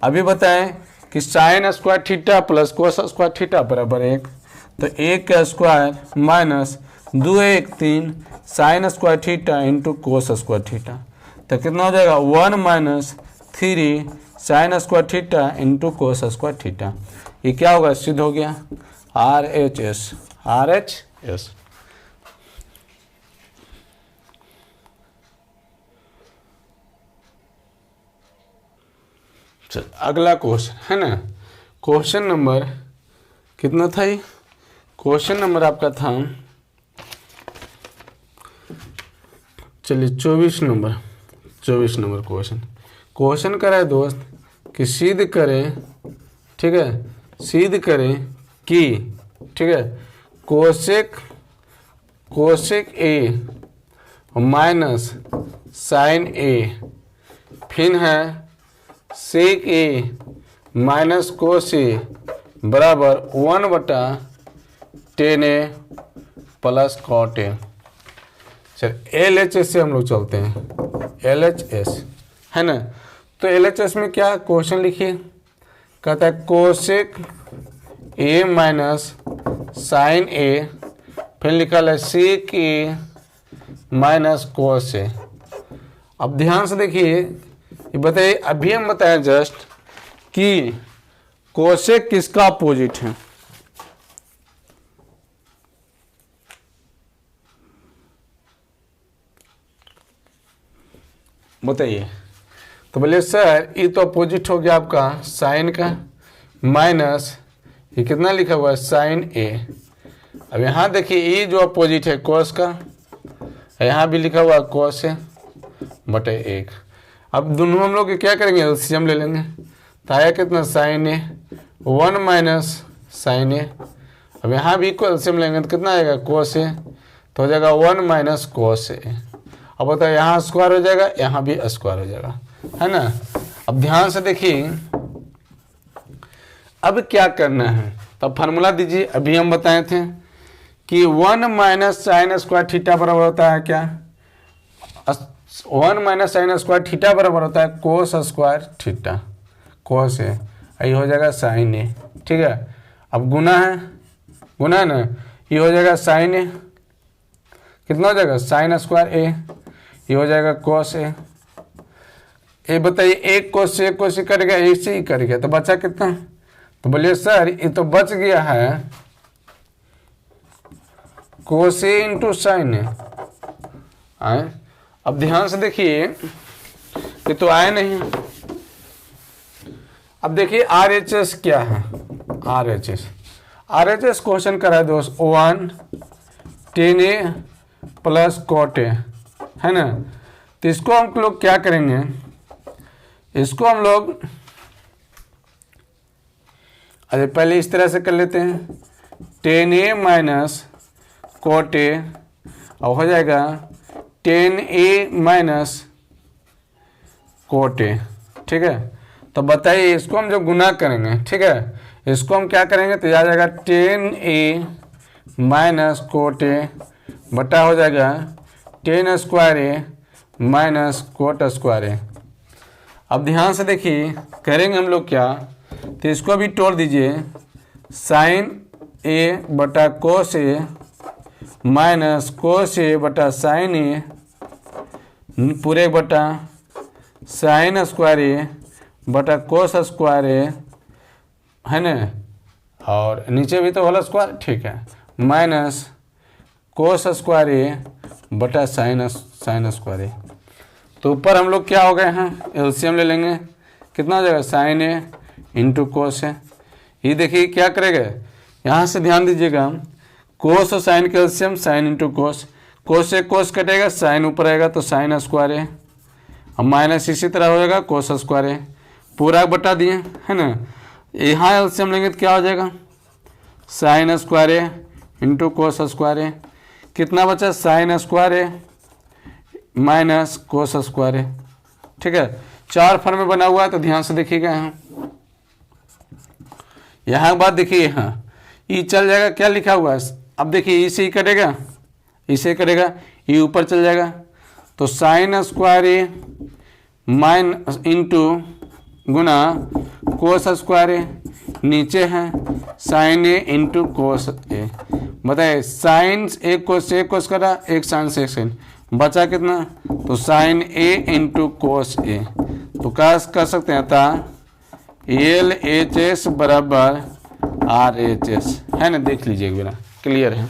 Speaker 2: अभी बताएं कि sine square theta plus cos square theta बराबर 1, तो 1 का square minus 2 1 3 sine square theta into cos square theta, तो कितना हो जाएगा 1 minus 3 sine square theta into cos square theta. ये क्या होगा, सिद्ध हो गया RHS। चल अगला क्वेश्चन, है ना, क्वेश्चन नंबर कितना था ये? क्वेश्चन नंबर आपका था, चलिए 24 नंबर क्वेश्चन करा है दोस्त कि सिद्ध करें, ठीक है, सिद्ध करें कि ठीक है, कोसेक ए माइनस साइन ए, फिर है सेक ए माइनस कोस ए बराबर 1/10 ए प्लस कॉट ए। चल LHS से हम लोग चलते हैं, LHS है ना। तो LHS में क्या क्वेश्चन लिखिए, कहता है कोसेक ए माइनस साइन ए, फिर लिखा है सेक ए माइनस कोस ए। अब ध्यान से देखिए, ये बताइए, अभी हम बताएं जस्ट कि कोसेक किसका अपोजिट है। बताइए, तो बोले सर ये तो अपोजिट हो गया आपका साइन का, माइनस ये कितना लिखा हुआ है साइन ए। अब यहाँ देखिए ये जो अपोजिट है कोस का, यहाँ भी लिखा हुआ है कोस है बटे 1। अब दोनों हम लोग क्या करेंगे, एलसीएम ले लेंगे। तो आया कितना साइन ए 1 माइनस साइन ए। अब यहाँ भी एलसीएम लेंगे तो कितना आएगा कोस ए, तो हो जाएगा 1 माइनस कोस ए। अब बताओ यहाँ स्क्वायर हो जाएगा, यहाँ भी स्क्वायर हो जाएगा, है ना। अब ध्यान से देखिए, अब क्या करना है, तब फार्मूला दीजिए। अभी हम बताए थे कि 1 माइनस साइन स्क्वायर थीटा बराबर होता है क्या, 1 माइनस साइन स्क्वायर थीटा बराबर होता है कोस स्क्वायर थीटा, कोस है, ये हो जाएगा साइन ए, ठीक है। अब गुना है ना, ये हो जाएगा साइन ए, कितना हो जाएगा साइन स्क्वायर ए, ये हो जाएगा कोस ए। ये बताइए एक कोस से करेगा, एक से ही करेगा, तो बचा कितना, तो बोलिए सर ये तो बच गया है कोस ए इंटू साइन ए। आए, अब ध्यान से देखिए, ये तो आए नहीं। अब देखिए RHS क्या है, RHS क्वेश्चन करा है दोस्त 1 10 ए प्लस कॉट ए, है ना। तो इसको हम लोग क्या करेंगे, इसको हम लोग अरे पहले इस तरह से कर लेते हैं 10 ए माइनस कॉट ए, और हो जाएगा 10 ए माइनस कॉट ए, ठीक है। तो बताइए इसको हम जब गुना करेंगे, ठीक है, इसको हम क्या करेंगे, तो आ जाएगा 10 ए माइनस कॉट ए बटा हो जाएगा 10 square A minus cot square ए। अब ध्यान से देखिए करेंगे हम लोग क्या, तो इसको भी तोड़ दीजिए, साइन ए बटा कोस ए माइनस कोस ए बटा साइन ए पूरे बटा साइन स्क्वायर ए बटा कोस स्क्वायर ए, है ना, और नीचे भी तो होल स्क्वायर, ठीक है, माइनस कोस स्क्वायर ए बटा साइन स्क्वायर ए। तो ऊपर हम लोग क्या हो गए हैं, एलसीएम ले लेंगे, कितना हो जाएगा साइन ए इंटू कोस है। ये देखिए क्या करेगा, यहाँ से ध्यान दीजिएगा, कोस और साइन के एलसीएम साइन इंटू कोस, कोस से कोस कटेगा, साइन ऊपर आएगा तो साइन स्क्वायर है, अब माइनस इसी तरह हो जाएगा कोस स्क्वायर है, पूरा बटा दिए, है ना। यहाँ एलसीएम लेंगे तो क्या हो जाएगा, साइन स्क्वायर है इंटू कोस स्क्वायर है, कितना बचा साइन स्क्वायर है माइनस कोस स्क्वायर है, ठीक है। 4 फॉर्म में बना हुआ है, तो ध्यान से देखिएगा यहाँ बात देखिए, यहाँ ये चल जाएगा, क्या लिखा हुआ है, अब देखिए इसे ही कटेगा, इसे करेगा, ये ऊपर चल जाएगा, तो sine square A minus into Guna cos square ए, नीचे है साइन ए इंटू कोस ए। बताइए साइन एक कोस करा, एक साइन से एक साइन, बचा कितना, तो साइन ए इंटू कोस ए। तो क्या कर सकते हैं, था LHS बराबर RHS, है ना, देख लीजिए एक बार, क्लियर है।